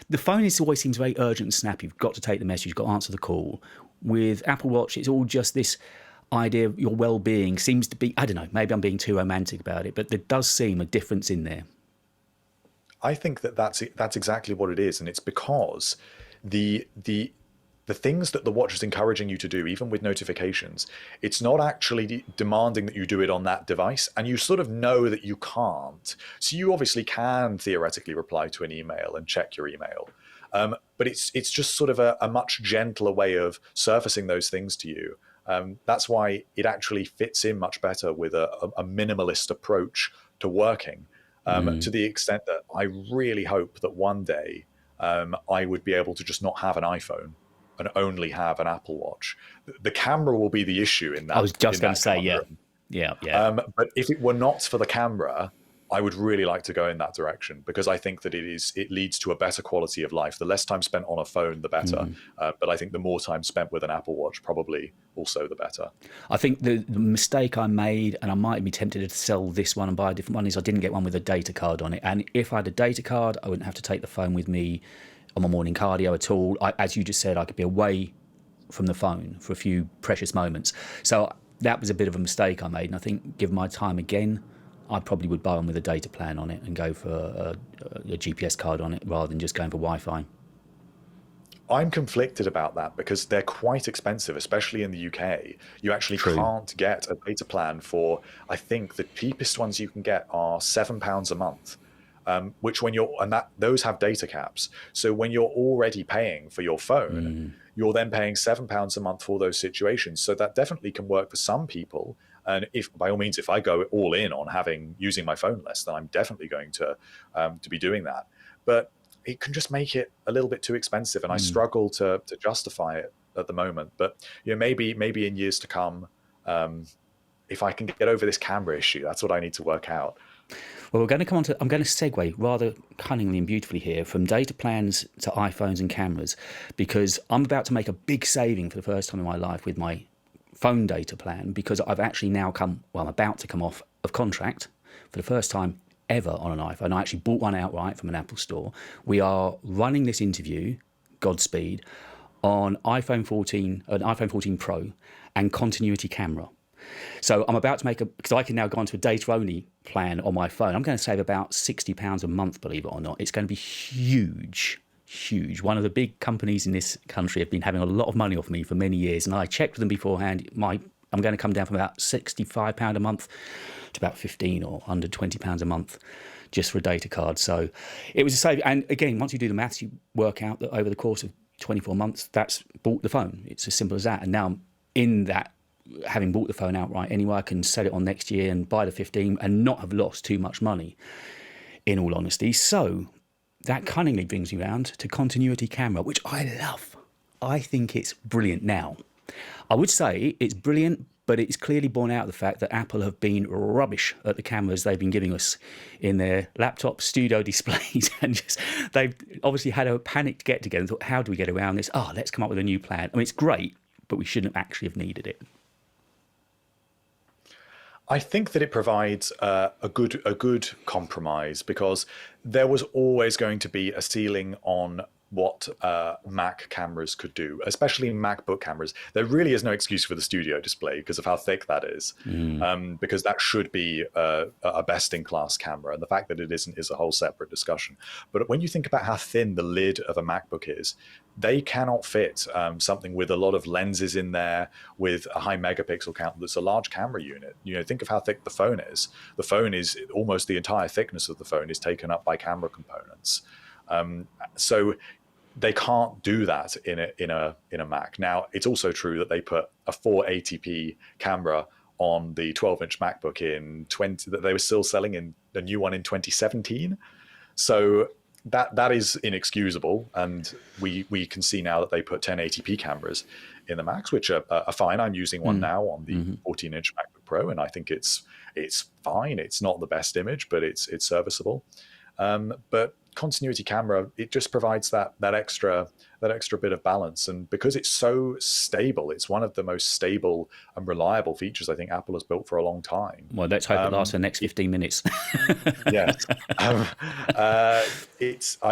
the phone always seems very urgent and snappy. You've got to take the message, you've got to answer the call. With Apple Watch, it's all just this idea of your well-being seems to be, I don't know, maybe I'm being too romantic about it, but there does seem a difference in there.
I think that's exactly what it is. And it's because the things that the watch is encouraging you to do, even with notifications, it's not actually demanding that you do it on that device, and you sort of know that you can't. So you obviously can theoretically reply to an email and check your email, but it's just sort of a much gentler way of surfacing those things to you. That's why it actually fits in much better with a minimalist approach to working, to the extent that I really hope that one day I would be able to just not have an iPhone and only have an Apple Watch. The camera will be the issue in that.
I was just going to say, yeah.
But if it were not for the camera, I would really like to go in that direction, because I think that it leads to a better quality of life. The less time spent on a phone, the better. But I think the more time spent with an Apple Watch, probably also the better.
I think the mistake I made, and I might be tempted to sell this one and buy a different one, is I didn't get one with a data card on it. And if I had a data card, I wouldn't have to take the phone with me on my morning cardio at all. As you just said, I could be away from the phone for a few precious moments. So that was a bit of a mistake I made. And I think, given my time again, I probably would buy one with a data plan on it and go for a GPS card on it rather than just going for Wi-Fi.
I'm conflicted about that because they're quite expensive, especially in the UK. You actually can't get a data plan for, I think the cheapest ones you can get are £7 a month. Which those have data caps. So when you're already paying for your phone, you're then paying £7 a month for those situations. So that definitely can work for some people. And by all means, if I go all in on using my phone less, then I'm definitely going to be doing that. But it can just make it a little bit too expensive, and I struggle to justify it at the moment. But maybe in years to come, if I can get over this camera issue, that's what I need to work out.
Well, I'm going to segue rather cunningly and beautifully here from data plans to iPhones and cameras, because I'm about to make a big saving for the first time in my life with my phone data plan, because I've actually now I'm about to come off of contract for the first time ever on an iPhone. I actually bought one outright from an Apple store. We are running this interview Godspeed on iPhone 14, an iPhone 14 Pro, and continuity camera. So I'm about to make because I can now go onto a data-only plan on my phone. I'm going to save about £60 a month, believe it or not. It's going to be huge, huge. One of the big companies in this country have been having a lot of money off me for many years, and I checked with them beforehand. I'm going to come down from about £65 a month to about £15 or under £20 a month just for a data card. So it was a save. And again, once you do the maths, you work out that over the course of 24 months, that's bought the phone. It's as simple as that. And now in that, having bought the phone outright anyway, I can set it on next year and buy the 15 and not have lost too much money, in all honesty. So that cunningly brings me round to continuity camera, which I love. I think it's brilliant. Now, I would say it's brilliant, but it's clearly borne out of the fact that Apple have been rubbish at the cameras they've been giving us in their laptop studio displays. And they've obviously had a panicked get together and thought, how do we get around this? Let's come up with a new plan. I mean, it's great, but we shouldn't actually have needed it.
I think that it provides a good compromise, because there was always going to be a ceiling on what Mac cameras could do, especially MacBook cameras. There really is no excuse for the studio display because of how thick that is, because that should be a best-in-class camera, and the fact that it isn't is a whole separate discussion. But when you think about how thin the lid of a MacBook is, they cannot fit something with a lot of lenses in there, with a high megapixel count that's a large camera unit. You know, think of how thick the phone is. The phone is almost the entire thickness of the phone is taken up by camera components. So they can't do that in a Mac. Now, it's also true that they put a 480p camera on the 12-inch MacBook that they were still selling in a new one in 2017. So that is inexcusable, and we can see now that they put 1080p cameras in the Macs, which are fine. I'm using one now on the 14-inch MacBook Pro, and I think it's fine. It's not the best image, but it's serviceable. But continuity camera, it just provides that extra bit of balance, and because it's so stable, it's one of the most stable and reliable features I think Apple has built for a long time.
Well, let's hope it lasts the next 15 minutes.
Yes, I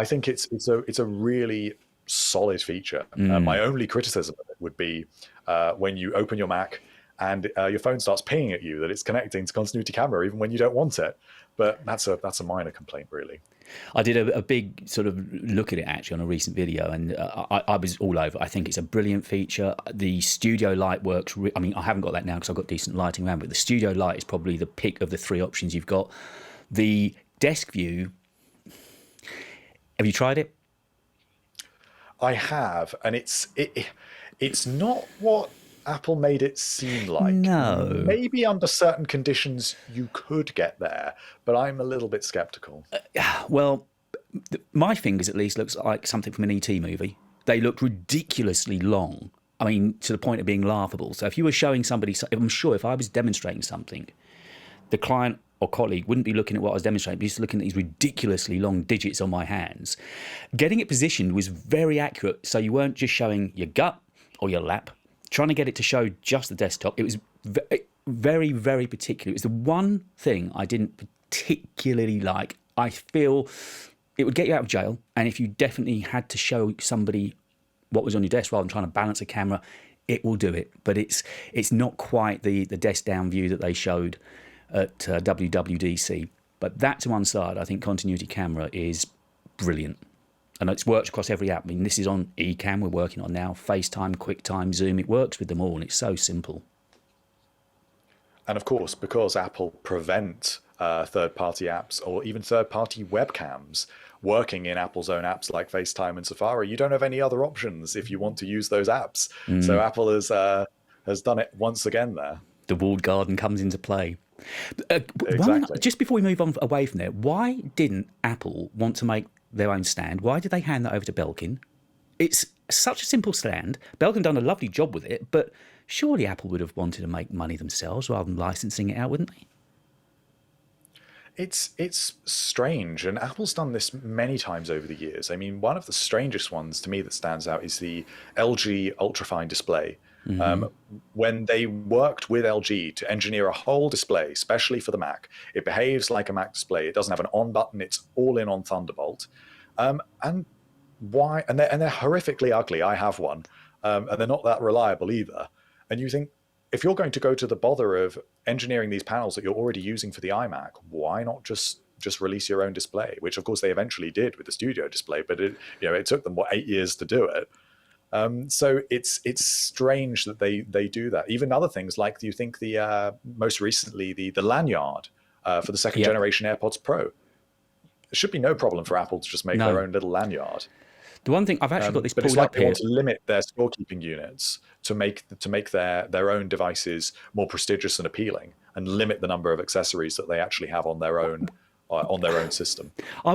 think it's a really solid feature. My only criticism of it would be when you open your Mac and your phone starts pinging at you that it's connecting to continuity camera even when you don't want it. But that's a minor complaint, really.
I did a big sort of look at it actually on a recent video, and I was all over. I think it's a brilliant feature. The studio light works. I mean, I haven't got that now because I've got decent lighting around, but the studio light is probably the pick of the three options you've got. The desk view. Have you tried it?
I have, and it's not what Apple made it seem like.
No.
Maybe under certain conditions you could get there, but I'm a little bit skeptical.
Well, my fingers at least looks like something from an ET movie. They look ridiculously long. I mean, to the point of being laughable. So if you were showing somebody, I'm sure if I was demonstrating something, the client or colleague wouldn't be looking at what I was demonstrating, but just looking at these ridiculously long digits on my hands. Getting it positioned was very accurate, so you weren't just showing your gut or your lap. Trying to get it to show just the desktop, it was very, very particular. It was the one thing I didn't particularly like. I feel it would get you out of jail, and if you definitely had to show somebody what was on your desk rather than trying to balance a camera, it will do it. But it's not quite the desk down view that they showed at WWDC. But that to one side, I think continuity camera is brilliant. And it's worked across every app. I mean, this is on Ecamm we're working on now, FaceTime, QuickTime, Zoom. It works with them all, and it's so simple.
And of course, because Apple prevent third-party apps or even third-party webcams working in Apple's own apps like FaceTime and Safari, you don't have any other options if you want to use those apps. So Apple has done it once again there.
The walled garden comes into play.
Exactly.
Just before we move on away from there, why didn't Apple want to make their own stand? Why did they hand that over to Belkin? It's such a simple stand. Belkin done a lovely job with it, but surely Apple would have wanted to make money themselves rather than licensing it out, wouldn't they?
It's strange, and Apple's done this many times over the years. I mean, one of the strangest ones to me that stands out is the LG ultrafine display. When they worked with LG to engineer a whole display, especially for the Mac, it behaves like a Mac display. It doesn't have an on button. It's all in on Thunderbolt. And why? And they're horrifically ugly. I have one, and they're not that reliable either. And you think, if you're going to go to the bother of engineering these panels that you're already using for the iMac, why not just release your own display? Which of course they eventually did with the Studio display, but it took them 8 years to do it. So it's strange that they do that. Even other things like, you think the most recently the lanyard for the second generation AirPods Pro. It should be no problem for Apple to just make their own little lanyard.
The one thing I've actually got this
but
pulled
it's like
up
they
here.
want to limit their scorekeeping units to make their own devices more prestigious and appealing, and limit the number of accessories that they actually have on their own system.
I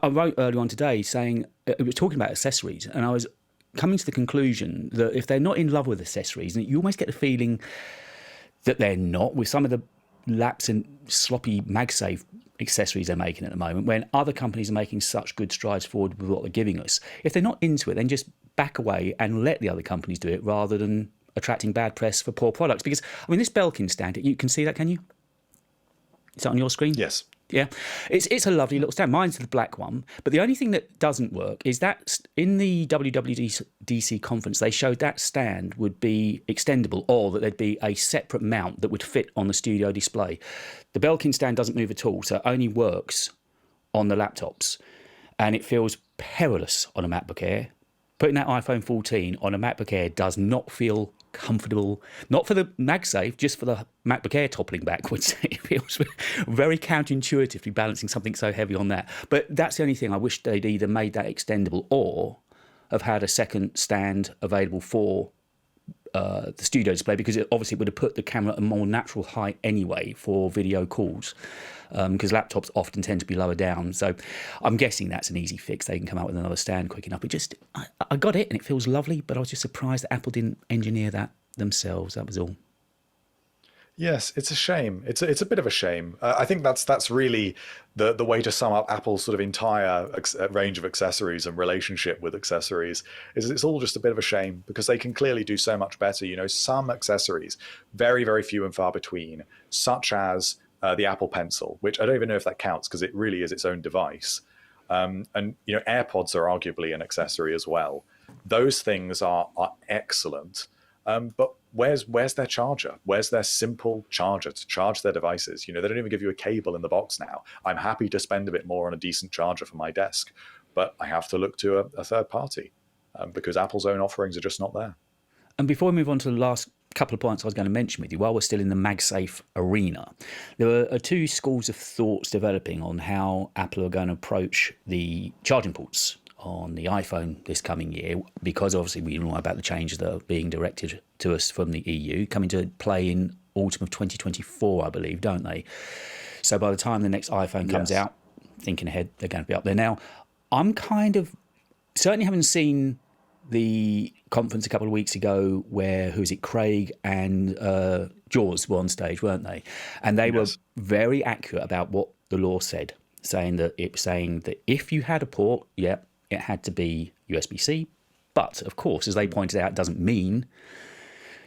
wrote earlier on today saying it was talking about accessories, and I was coming to the conclusion that if they're not in love with accessories, and you almost get the feeling that they're not, with some of the lapse and sloppy MagSafe accessories they're making at the moment, when other companies are making such good strides forward with what they're giving us. If they're not into it, then just back away and let the other companies do it, rather than attracting bad press for poor products. Because, I mean, this Belkin stand, you can see that, can you? Is that on your screen?
Yes.
Yeah, it's a lovely little stand. Mine's the black one, but the only thing that doesn't work is that in the WWDC conference, they showed that stand would be extendable, or that there'd be a separate mount that would fit on the Studio display. The Belkin stand doesn't move at all, so it only works on the laptops, and it feels perilous on a MacBook Air. Putting that iPhone 14 on a MacBook Air does not feel comfortable, not for the MagSafe, just for the MacBook Air toppling backwards. It feels very counterintuitive to be balancing something so heavy on that. But that's the only thing. I wish they'd either made that extendable, or have had a second stand available for the Studio display, because it obviously would have put the camera at a more natural height anyway for video calls, because laptops often tend to be lower down. So I'm guessing that's an easy fix. They can come out with another stand quick enough. I got it, and it feels lovely, but I was just surprised that Apple didn't engineer that themselves. That was all.
Yes, it's a shame. It's a bit of a shame. I think that's really the way to sum up Apple's sort of entire range of accessories and relationship with accessories. Is it's all just a bit of a shame, because they can clearly do so much better. Some accessories, very, very few and far between, such as the Apple Pencil, which I don't even know if that counts, because it really is its own device. And AirPods are arguably an accessory as well. Those things are excellent. But where's their charger? Where's their simple charger to charge their devices? They don't even give you a cable in the box now. I'm happy to spend a bit more on a decent charger for my desk, but I have to look to a third party, because Apple's own offerings are just not there.
And before we move on to the last couple of points I was going to mention with you, while we're still in the MagSafe arena, there are two schools of thoughts developing on how Apple are going to approach the charging ports on the iPhone this coming year, because obviously we know about the changes that are being directed to us from the EU, coming to play in autumn of 2024, I believe, don't they? So by the time the next iPhone comes out, thinking ahead, they're going to be up there. Now, I'm certainly haven't seen the conference a couple of weeks ago where, Craig and Jaws were on stage, weren't they? And they were very accurate about what the law said, saying that if you had a port, it had to be USB-C. But, of course, as they pointed out, it doesn't mean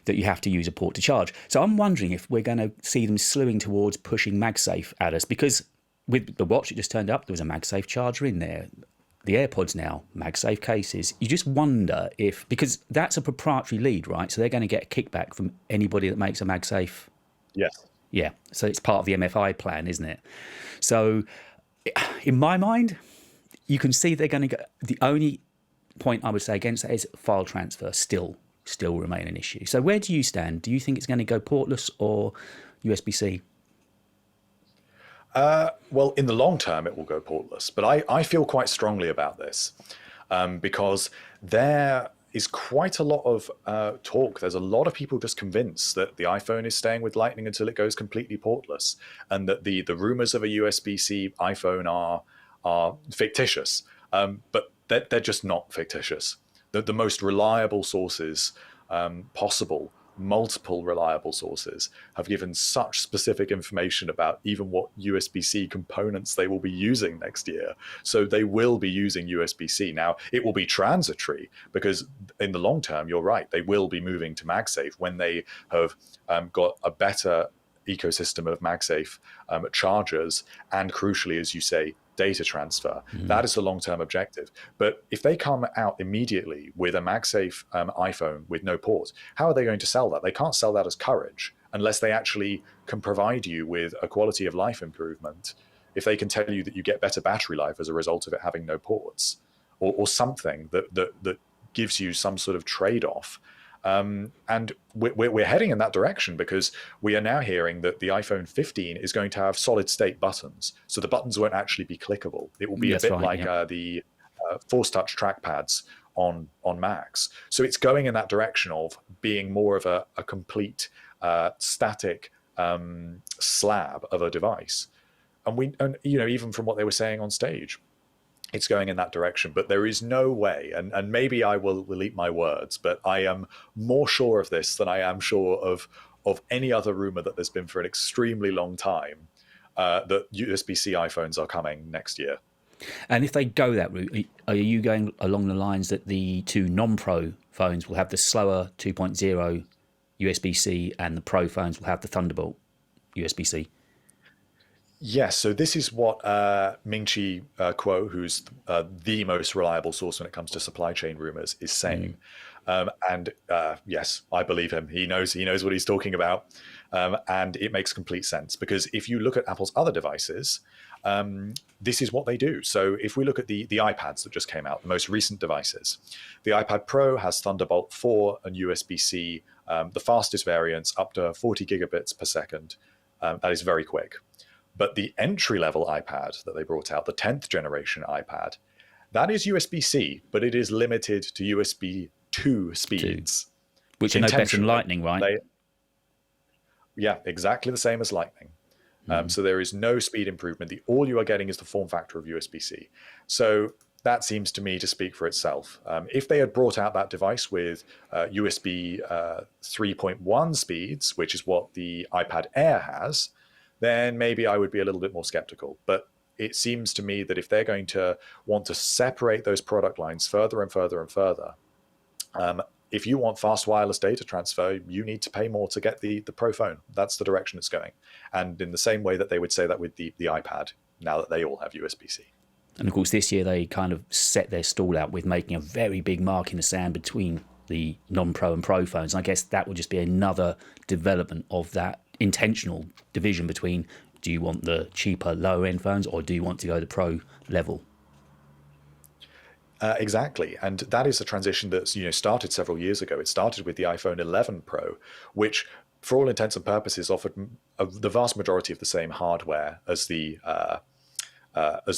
that you have to use a port to charge. So I'm wondering if we're going to see them slewing towards pushing MagSafe at us, because with the watch that just turned up, there was a MagSafe charger in there. The AirPods now, MagSafe cases. You just wonder because that's a proprietary lead, right? So they're going to get a kickback from anybody that makes a MagSafe.
Yes.
Yeah, so it's part of the MFI plan, isn't it? So in my mind, you can see they're going to go. The only point I would say against that is file transfer still remain an issue. So where do you stand? Do you think it's going to go portless or USB-C?
Well, in the long term, it will go portless. But I feel quite strongly about this, because there is quite a lot of talk. There's a lot of people just convinced that the iPhone is staying with Lightning until it goes completely portless, and that the rumors of a USB-C iPhone are fictitious. But they're just not fictitious. The most reliable sources possible, multiple reliable sources, have given such specific information about even what USB-C components they will be using next year. So they will be using USB-C. Now, it will be transitory, because in the long term, you're right, they will be moving to MagSafe when they have got a better ecosystem of MagSafe chargers, and crucially, as you say, data transfer. That is the long-term objective. But if they come out immediately with a MagSafe iPhone with no port, how are they going to sell that? They can't sell that as courage unless they actually can provide you with a quality of life improvement. If they can tell you that you get better battery life as a result of it having no ports, or something that gives you some sort of trade-off. And we're heading in that direction, because we are now hearing that the iPhone 15 is going to have solid state buttons. So the buttons won't actually be clickable. It will be a bit like the Force Touch trackpads on Macs. So it's going in that direction of being more of a complete static slab of a device. And even from what they were saying on stage, it's going in that direction. But there is no way, and maybe I will eat my words, but I am more sure of this than I am sure of any other rumor that there's been for an extremely long time, that USB-C iPhones are coming next year.
And if they go that route, are you going along the lines that the two non-Pro phones will have the slower 2.0 USB-C and the Pro phones will have the Thunderbolt USB-C?
Yes, so this is what Ming-Chi Kuo, who's the most reliable source when it comes to supply chain rumors, is saying. And yes, I believe him. He knows what he's talking about. And it makes complete sense, because if you look at Apple's other devices, this is what they do. So if we look at the iPads that just came out, the most recent devices, the iPad Pro has Thunderbolt 4 and USB-C, the fastest variants up to 40 gigabits per second. That is very quick. But the entry-level iPad that they brought out, the 10th generation iPad, that is USB-C, but it is limited to USB 2 speeds.
Which are no better than Lightning, right?
Yeah, exactly the same as Lightning. So there is no speed improvement. All you are getting is the form factor of USB-C. So that seems to me to speak for itself. If they had brought out that device with USB 3.1 speeds, which is what the iPad Air has, then maybe I would be a little bit more skeptical. But it seems to me that if they're going to want to separate those product lines further and further and further, if you want fast wireless data transfer, you need to pay more to get the Pro phone. That's the direction it's going. And in the same way that they would say that with the iPad, now that they all have USB-C.
And of course, this year they kind of set their stall out with making a very big mark in the sand between the non-Pro and Pro phones. And I guess that would just be another development of that intentional division between, do you want the cheaper, lower-end phones, or do you want to go the Pro level?
Exactly, and that is a transition that's started several years ago. It started with the iPhone 11 Pro, which, for all intents and purposes, offered the vast majority of the same hardware as the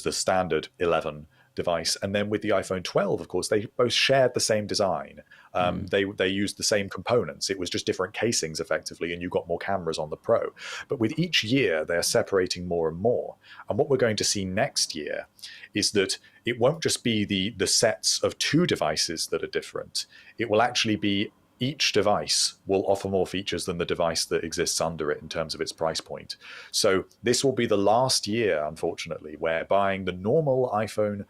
standard 11 device. And then with the iPhone 12, of course, they both shared the same design. They used the same components. It was just different casings, effectively, and you got more cameras on the Pro. But with each year, they're separating more and more. And what we're going to see next year is that it won't just be the sets of two devices that are different. It will actually be each device will offer more features than the device that exists under it in terms of its price point. So this will be the last year, unfortunately, where buying the normal iPhone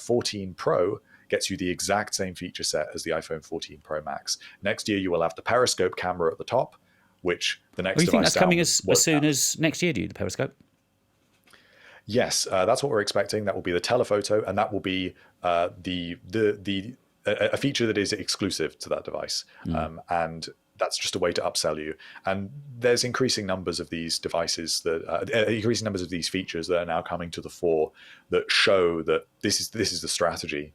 14 Pro gets you the exact same feature set as the iPhone 14 Pro Max. Next year, you will have the periscope camera at the top, which the next device.
Do you think that's coming as soon as next year, do you, the periscope?
Yes, that's what we're expecting. That will be the telephoto, and that will be a feature that is exclusive to that device. And that's just a way to upsell you. And there's increasing numbers of these devices increasing numbers of these features that are now coming to the fore that show that this is the strategy,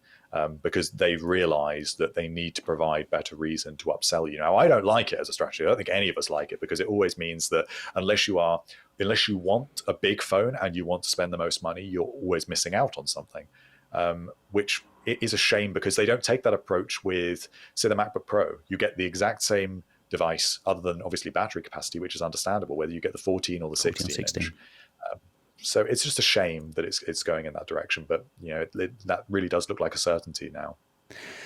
because they've realized that they need to provide better reason to upsell you. Now, I don't like it as a strategy. I don't think any of us like it, because it always means that unless you want a big phone and you want to spend the most money, you're always missing out on something, which it is a shame, because they don't take that approach with, say, the MacBook Pro. You get the exact same device, other than obviously battery capacity, which is understandable, whether you get the 14 or the 16 inch. So it's just a shame that it's going in that direction. But that really does look like a certainty now.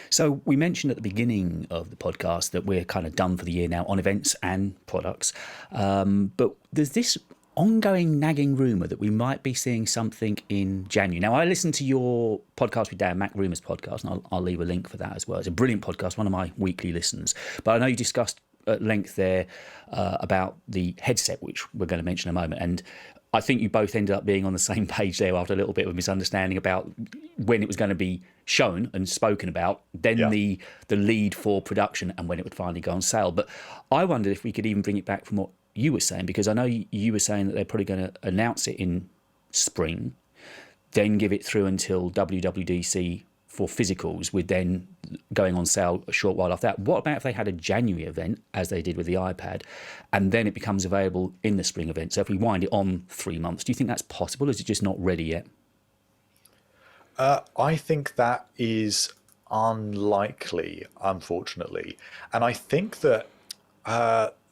So we mentioned at the beginning of the podcast that we're kind of done for the year now on events and products. But there's this ongoing nagging rumour that we might be seeing something in January. Now, I listened to your podcast with Dan, MacRumors podcast, and I'll leave a link for that as well. It's a brilliant podcast, one of my weekly listens. But I know you discussed at length there about the headset, which we're going to mention in a moment. And I think you both ended up being on the same page there after a little bit of a misunderstanding about when it was going to be shown and spoken about, then
Yeah.
the lead for production and when it would finally go on sale. But I wondered if we could even bring it back from what you were saying, because I know you were saying that they're probably going to announce it in spring, then give it through until WWDC for physicals, with then going on sale a short while after that. What about if they had a January event, as they did with the iPad, and then it becomes available in the spring event? So if we wind it on 3 months, do you think that's possible, or is it just not ready yet?
I think that is unlikely, unfortunately. And I think that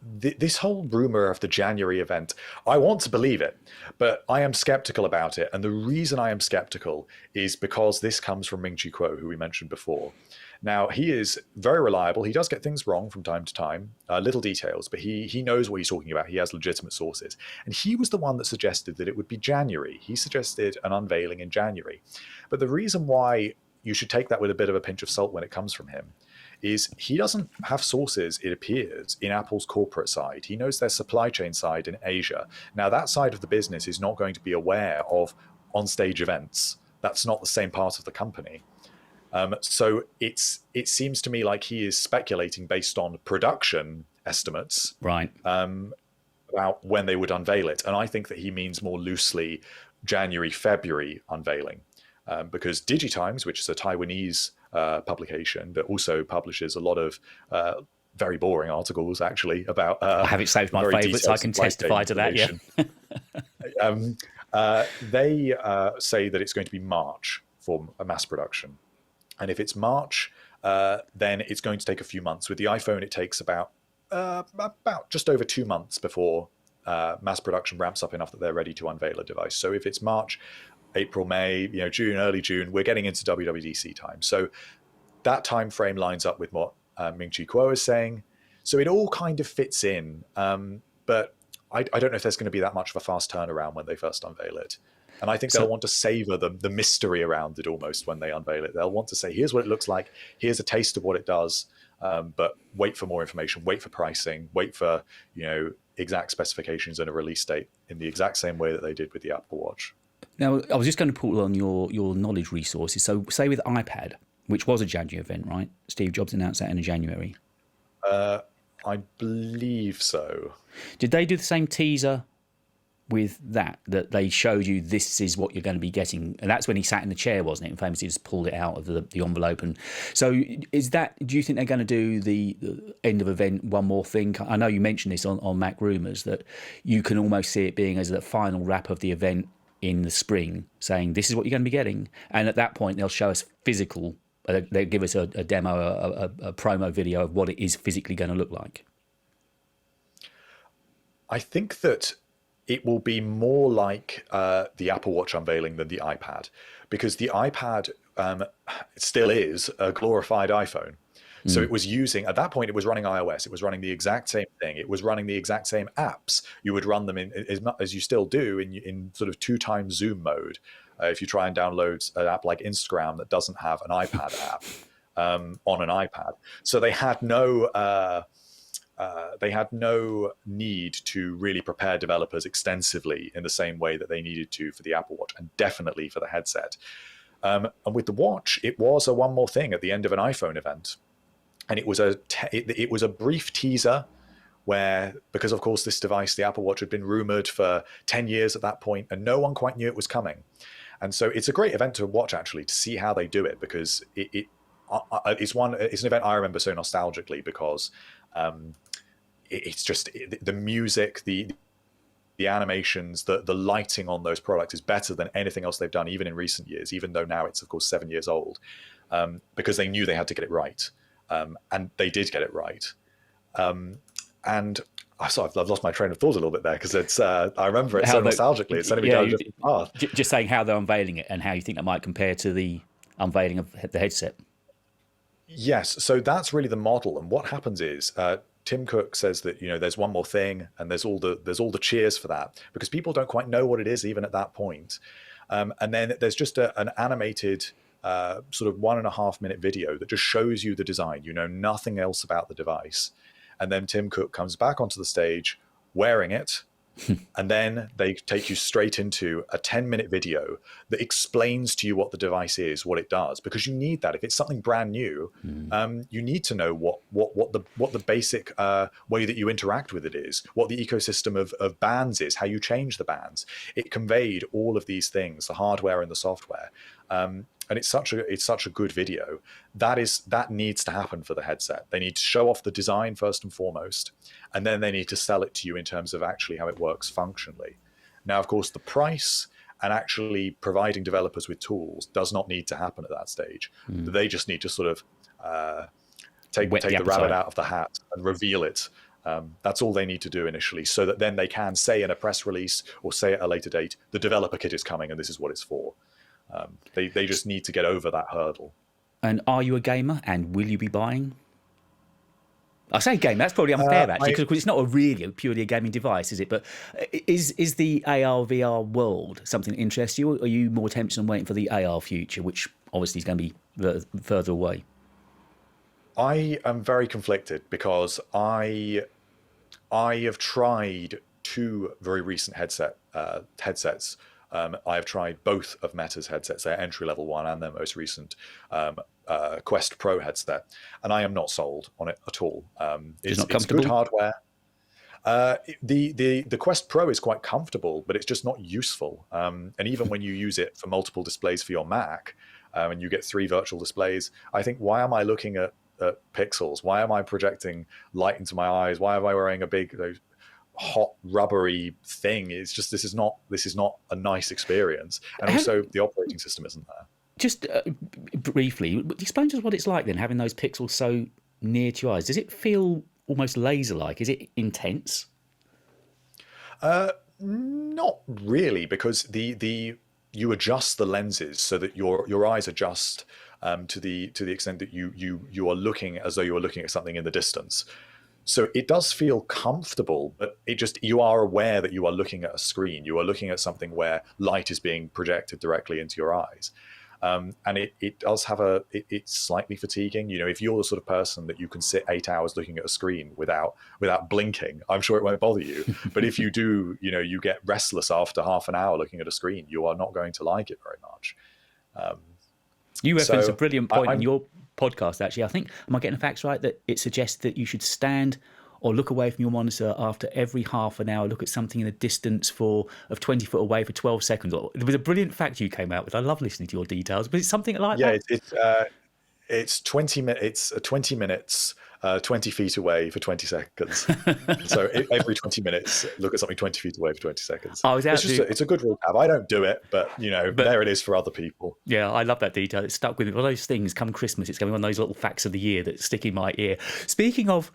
this whole rumor of the January event, I want to believe it, but I am skeptical about it. And the reason I am skeptical is because this comes from Ming-Chi Kuo, who we mentioned before. Now, he is very reliable. He does get things wrong from time to time, little details, but he knows what he's talking about. He has legitimate sources. And he was the one that suggested that it would be January. He suggested an unveiling in January. But the reason why you should take that with a bit of a pinch of salt when it comes from him is he doesn't have sources, it appears, in Apple's corporate side. He knows their supply chain side in Asia. Now, that side of the business is not going to be aware of on-stage events. That's not the same part of the company. So it seems to me like he is speculating based on production estimates,
Right.
About when they would unveil it. And I think that he means more loosely January, February unveiling. Because Digitimes, which is a Taiwanese publication that also publishes a lot of very boring articles, actually, about
I have it saved my favourites, I can testify to that,
they say that it's going to be March for a mass production. And if it's March, then it's going to take a few months. With the iPhone, it takes about just over 2 months before mass production ramps up enough that they're ready to unveil a device. So if it's March, April, May, June, early June, we're getting into WWDC time. So that time frame lines up with what Ming-Chi Kuo is saying. So it all kind of fits in. But I don't know if there's going to be that much of a fast turnaround when they first unveil it. And I think they'll want to savor the mystery around it almost when they unveil it. They'll want to say, here's what it looks like. Here's a taste of what it does. But wait for more information, wait for pricing, wait for, exact specifications and a release date in the exact same way that they did with the Apple Watch.
Now, I was just going to pull on your knowledge resources. So say with iPad, which was a January event, right? Steve Jobs announced that in January.
I believe so.
Did they do the same teaser with that they showed you this is what you're going to be getting? And that's when he sat in the chair, wasn't it? And famously just pulled it out of the envelope. And so do you think they're going to do the end of event one more thing? I know you mentioned this on MacRumors, that you can almost see it being as the final wrap of the event in the spring, saying this is what you're going to be getting. And at that point, they'll show us physical, they'll give us a demo, a promo video of what it is physically going to look like. I
think that it will be more like the Apple Watch unveiling than the iPad, because the iPad still is a glorified iPhone. So it was at that point, it was running iOS. It was running the exact same thing. It was running the exact same apps. You would run them in as you still do in sort of 2x zoom mode. If you try and download an app like Instagram that doesn't have an iPad app on an iPad. So they had no need to really prepare developers extensively in the same way that they needed to for the Apple Watch, and definitely for the headset. And with the watch, it was a one more thing at the end of an iPhone event. And it was a brief teaser where, because of course this device, the Apple Watch, had been rumored for 10 years at that point, and no one quite knew it was coming. And so it's a great event to watch, actually, to see how they do it, because it's an event I remember so nostalgically, because it's just the music, the animations, the lighting on those products is better than anything else they've done, even in recent years, even though now it's, of course, 7 years old, because they knew they had to get it right. And they did get it right. And I've lost my train of thought a little bit there, because it's I remember it so nostalgically. It's sending me down a different path.
Just saying how they're unveiling it and how you think that might compare to the unveiling of the headset.
Yes, so that's really the model. And what happens is Tim Cook says that there's one more thing, and there's all the cheers for that, because people don't quite know what it is even at that point. And then there's just an animated sort of 1.5 minute video that just shows you the design. Nothing else about the device. And then Tim Cook comes back onto the stage wearing it, And then they take you straight into a 10-minute video that explains to you what the device is, what it does, because you need that. If it's something brand new, you need to know what the basic way that you interact with it is, what the ecosystem of bands is, how you change the bands. It conveyed all of these things, the hardware and the software. And it's such a good video. That needs to happen for the headset. They need to show off the design first and foremost, and then they need to sell it to you in terms of actually how it works functionally. Now, of course, the price and actually providing developers with tools does not need to happen at that stage. They just need to sort of take the rabbit out of the hat and reveal it. That's all they need to do initially, so that then they can say in a press release or say at a later date, the developer kit is coming and this is what it's for. They just need to get over that hurdle.
And are you a gamer? And will you be buying? I say game. That's probably unfair, actually, because it's not purely a gaming device, is it? But is the AR VR world something that interests you, or are you more tempted on waiting for the AR future, which obviously is going to be further away?
I am very conflicted because I have tried two very recent headsets. I have tried both of Meta's headsets, their entry-level one and their most recent Quest Pro headset, and I am not sold on it at all. It's good hardware. The Quest Pro is quite comfortable, but it's just not useful. And even when you use it for multiple displays for your Mac, and you get 3 virtual displays, I think, why am I looking at pixels? Why am I projecting light into my eyes? Why am I wearing a big hot rubbery thing? It's just this is not a nice experience, and also the operating system isn't there.
Just briefly, explain to us what it's like then, having those pixels so near to your eyes. Does it feel almost laser-like? Is it intense?
Not really, because you adjust the lenses so that your eyes adjust to the extent that you are looking as though you are looking at something in the distance. So it does feel comfortable, but you are aware that you are looking at a screen. You are looking at something where light is being projected directly into your eyes. And it does have it's slightly fatiguing. If you're the sort of person that you can sit 8 hours looking at a screen without blinking, I'm sure it won't bother you. But if you do, you get restless after half an hour looking at a screen, you are not going to like it very much.
You referenced a brilliant point in your podcast, actually. I think, am I getting the facts right, that it suggests that you should stand or look away from your monitor after every half an hour, look at something in a distance of 20 foot away for 12 seconds. There was a brilliant fact you came out with. I love listening to your details, but it's something like that.
Yeah, it's 20 minutes, 20 feet away for 20 seconds. So every 20 minutes, look at something 20 feet away for 20 seconds. It's a good rule to have. I don't do it, but there it is for other people.
Yeah, I love that detail. It's stuck with me. One of those things, come Christmas, it's going to be one of those little facts of the year that stick in my ear. Speaking of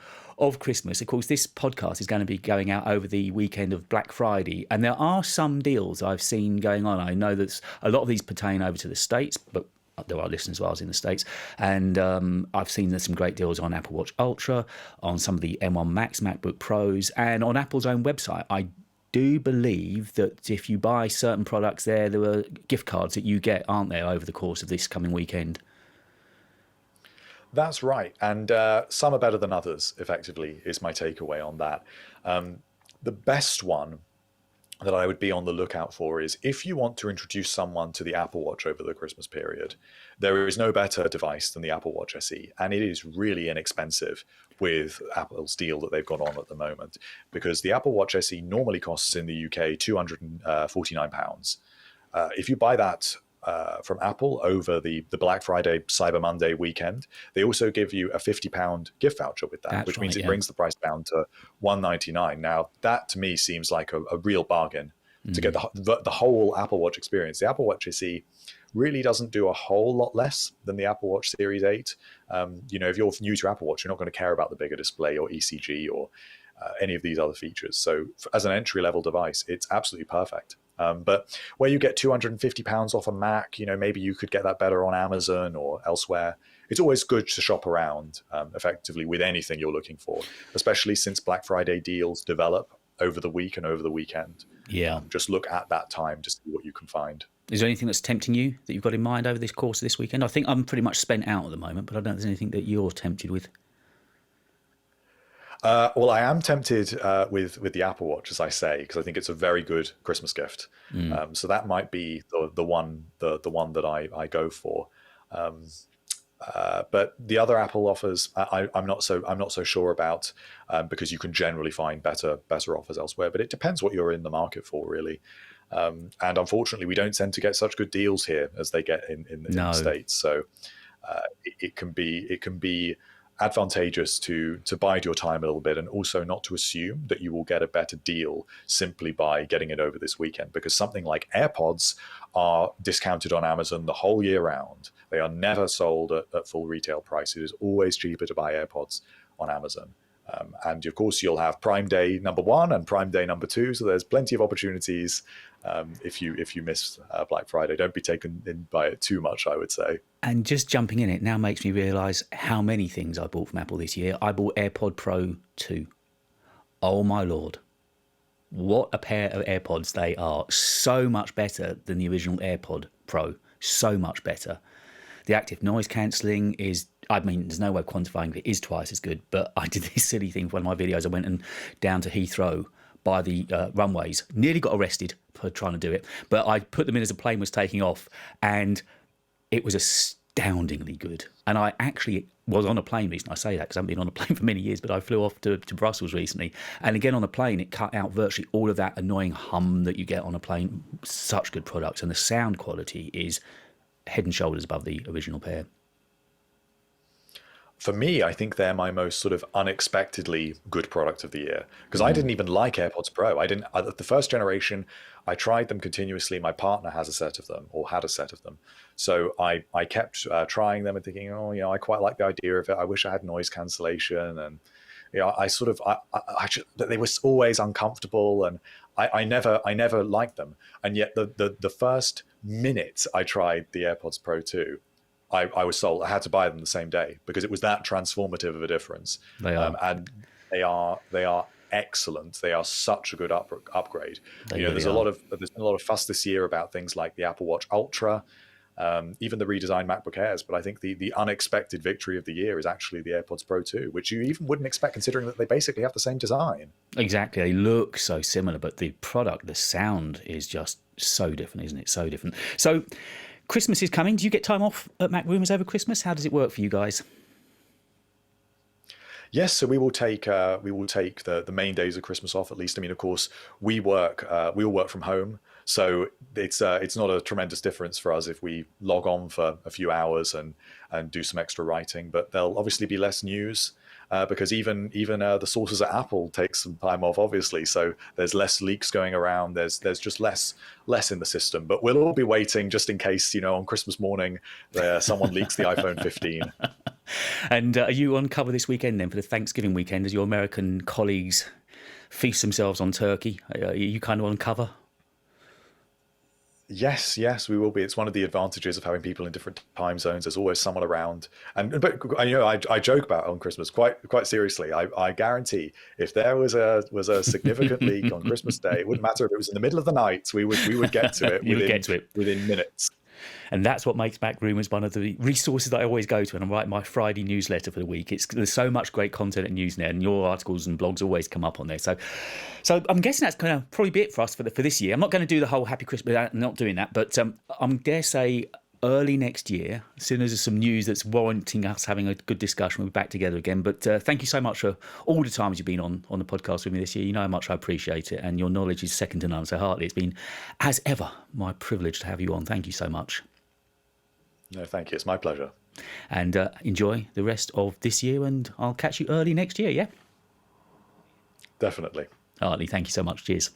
Christmas, of course, this podcast is going to be going out over the weekend of Black Friday, and there are some deals I've seen going on. I know that a lot of these pertain over to the States, but there are listeners while I was in the States, and I've seen there's some great deals on Apple Watch Ultra, on some of the M1 Max, MacBook Pros, and on Apple's own website. I do believe that if you buy certain products there are gift cards that you get, aren't there, over the course of this coming weekend?
That's right. And some are better than others, effectively, is my takeaway on that. The best one that I would be on the lookout for is if you want to introduce someone to the Apple Watch over the Christmas period, there is no better device than the Apple Watch SE. And it is really inexpensive with Apple's deal that they've got on at the moment, because the Apple Watch SE normally costs in the UK £249. If you buy that from Apple over the Black Friday, Cyber Monday weekend, they also give you a £50 gift voucher with that. Which means it brings the price down to $199. Now, that to me seems like a real bargain to get the whole Apple Watch experience. The Apple Watch SE really doesn't do a whole lot less than the Apple Watch Series 8. If you're new to Apple Watch, you're not going to care about the bigger display or ECG or any of these other features. So as an entry-level device, it's absolutely perfect. But where you get £250 off a Mac, maybe you could get that better on Amazon or elsewhere. It's always good to shop around effectively with anything you're looking for, especially since Black Friday deals develop over the week and over the weekend.
Yeah.
Just look at that time to see what you can find.
Is there anything that's tempting you that you've got in mind over this course of this weekend? I think I'm pretty much spent out at the moment, but I don't know if there's anything that you're tempted with.
Well, I am tempted with the Apple Watch, as I say, because I think it's a very good Christmas gift. So that might be the one that I go for. Um, but the other Apple offers, I'm not so sure about, because you can generally find better offers elsewhere. But it depends what you're in the market for, really. And unfortunately, we don't tend to get such good deals here as they get in the
No.
States. So it can be advantageous to bide your time a little bit, and also not to assume that you will get a better deal simply by getting it over this weekend, because something like AirPods are discounted on Amazon the whole year round. They are never sold at full retail price. It is always cheaper to buy AirPods on Amazon. And of course, you'll have Prime Day number 1 and Prime Day number 2. So there's plenty of opportunities if you miss Black Friday. Don't be taken in by it too much, I would say.
And just jumping in, it now makes me realise how many things I bought from Apple this year. I bought AirPod Pro 2. Oh my Lord. What a pair of AirPods they are. So much better than the original AirPod Pro. So much better. The active noise cancelling is, I mean, there's no way of quantifying it, is twice as good. But I did this silly thing for one of my videos. I went down to Heathrow by the runways. Nearly got arrested for trying to do it. But I put them in as a plane was taking off. And it was astoundingly good. And I actually was on a plane recently. I say that because I haven't been on a plane for many years, but I flew off to Brussels recently. And again, on a plane, it cut out virtually all of that annoying hum that you get on a plane. Such good products. And the sound quality is head and shoulders above the original pair.
For me, I think they're my most sort of unexpectedly good product of the year, because I didn't even like AirPods Pro. The first generation, I tried them continuously. My partner has a set of them, or had a set of them. So I kept trying them and thinking, oh, I quite like the idea of it. I wish I had noise cancellation. And, they were always uncomfortable, and I never liked them. And yet the first minute I tried the AirPods Pro 2, I was sold. I had to buy them the same day because it was that transformative of a difference.
They are.
And they are excellent. They are such a good upgrade.
There's
been a lot of fuss this year about things like the Apple Watch Ultra, even the redesigned MacBook Airs. But I think the unexpected victory of the year is actually the AirPods Pro 2, which you even wouldn't expect considering that they basically have the same design.
Exactly. They look so similar, but the product, the sound is just so different, isn't it? So different. So Christmas is coming. Do you get time off at MacRumors over Christmas? How does it work for you guys?
Yes, so we will take the main days of Christmas off, at least. I mean, of course, we all work from home, so it's not a tremendous difference for us if we log on for a few hours and do some extra writing. But there'll obviously be less news because even the sources at Apple take some time off, obviously. So there's less leaks going around. There's just less in the system. But we'll all be waiting just in case, on Christmas morning someone leaks the iPhone 15.
And are you on cover this weekend then for the Thanksgiving weekend as your American colleagues feast themselves on turkey? Are you kind of on cover?
Yes, we will be. It's one of the advantages of having people in different time zones. There's always someone around, but I joke about it on Christmas quite seriously. I guarantee if there was a significant leak on Christmas Day, it wouldn't matter if it was in the middle of the night. We would get to it. Within minutes.
And that's what makes MacRumors one of the resources that I always go to when I'm writing my Friday newsletter for the week. There's so much great content and news there, and your articles and blogs always come up on there. So I'm guessing that's going to probably be it for us for this year. I'm not going to do the whole Happy Christmas, I'm not doing that. But I'm dare say early next year, as soon as there's some news that's warranting us having a good discussion, we'll be back together again. But thank you so much for all the times you've been on the podcast with me this year. You know how much I appreciate it, and your knowledge is second to none. So Hartley, it's been, as ever, my privilege to have you on. Thank you so much.
No, thank you. It's my pleasure.
And enjoy the rest of this year, and I'll catch you early next year, yeah?
Definitely.
Hartley, thank you so much. Cheers.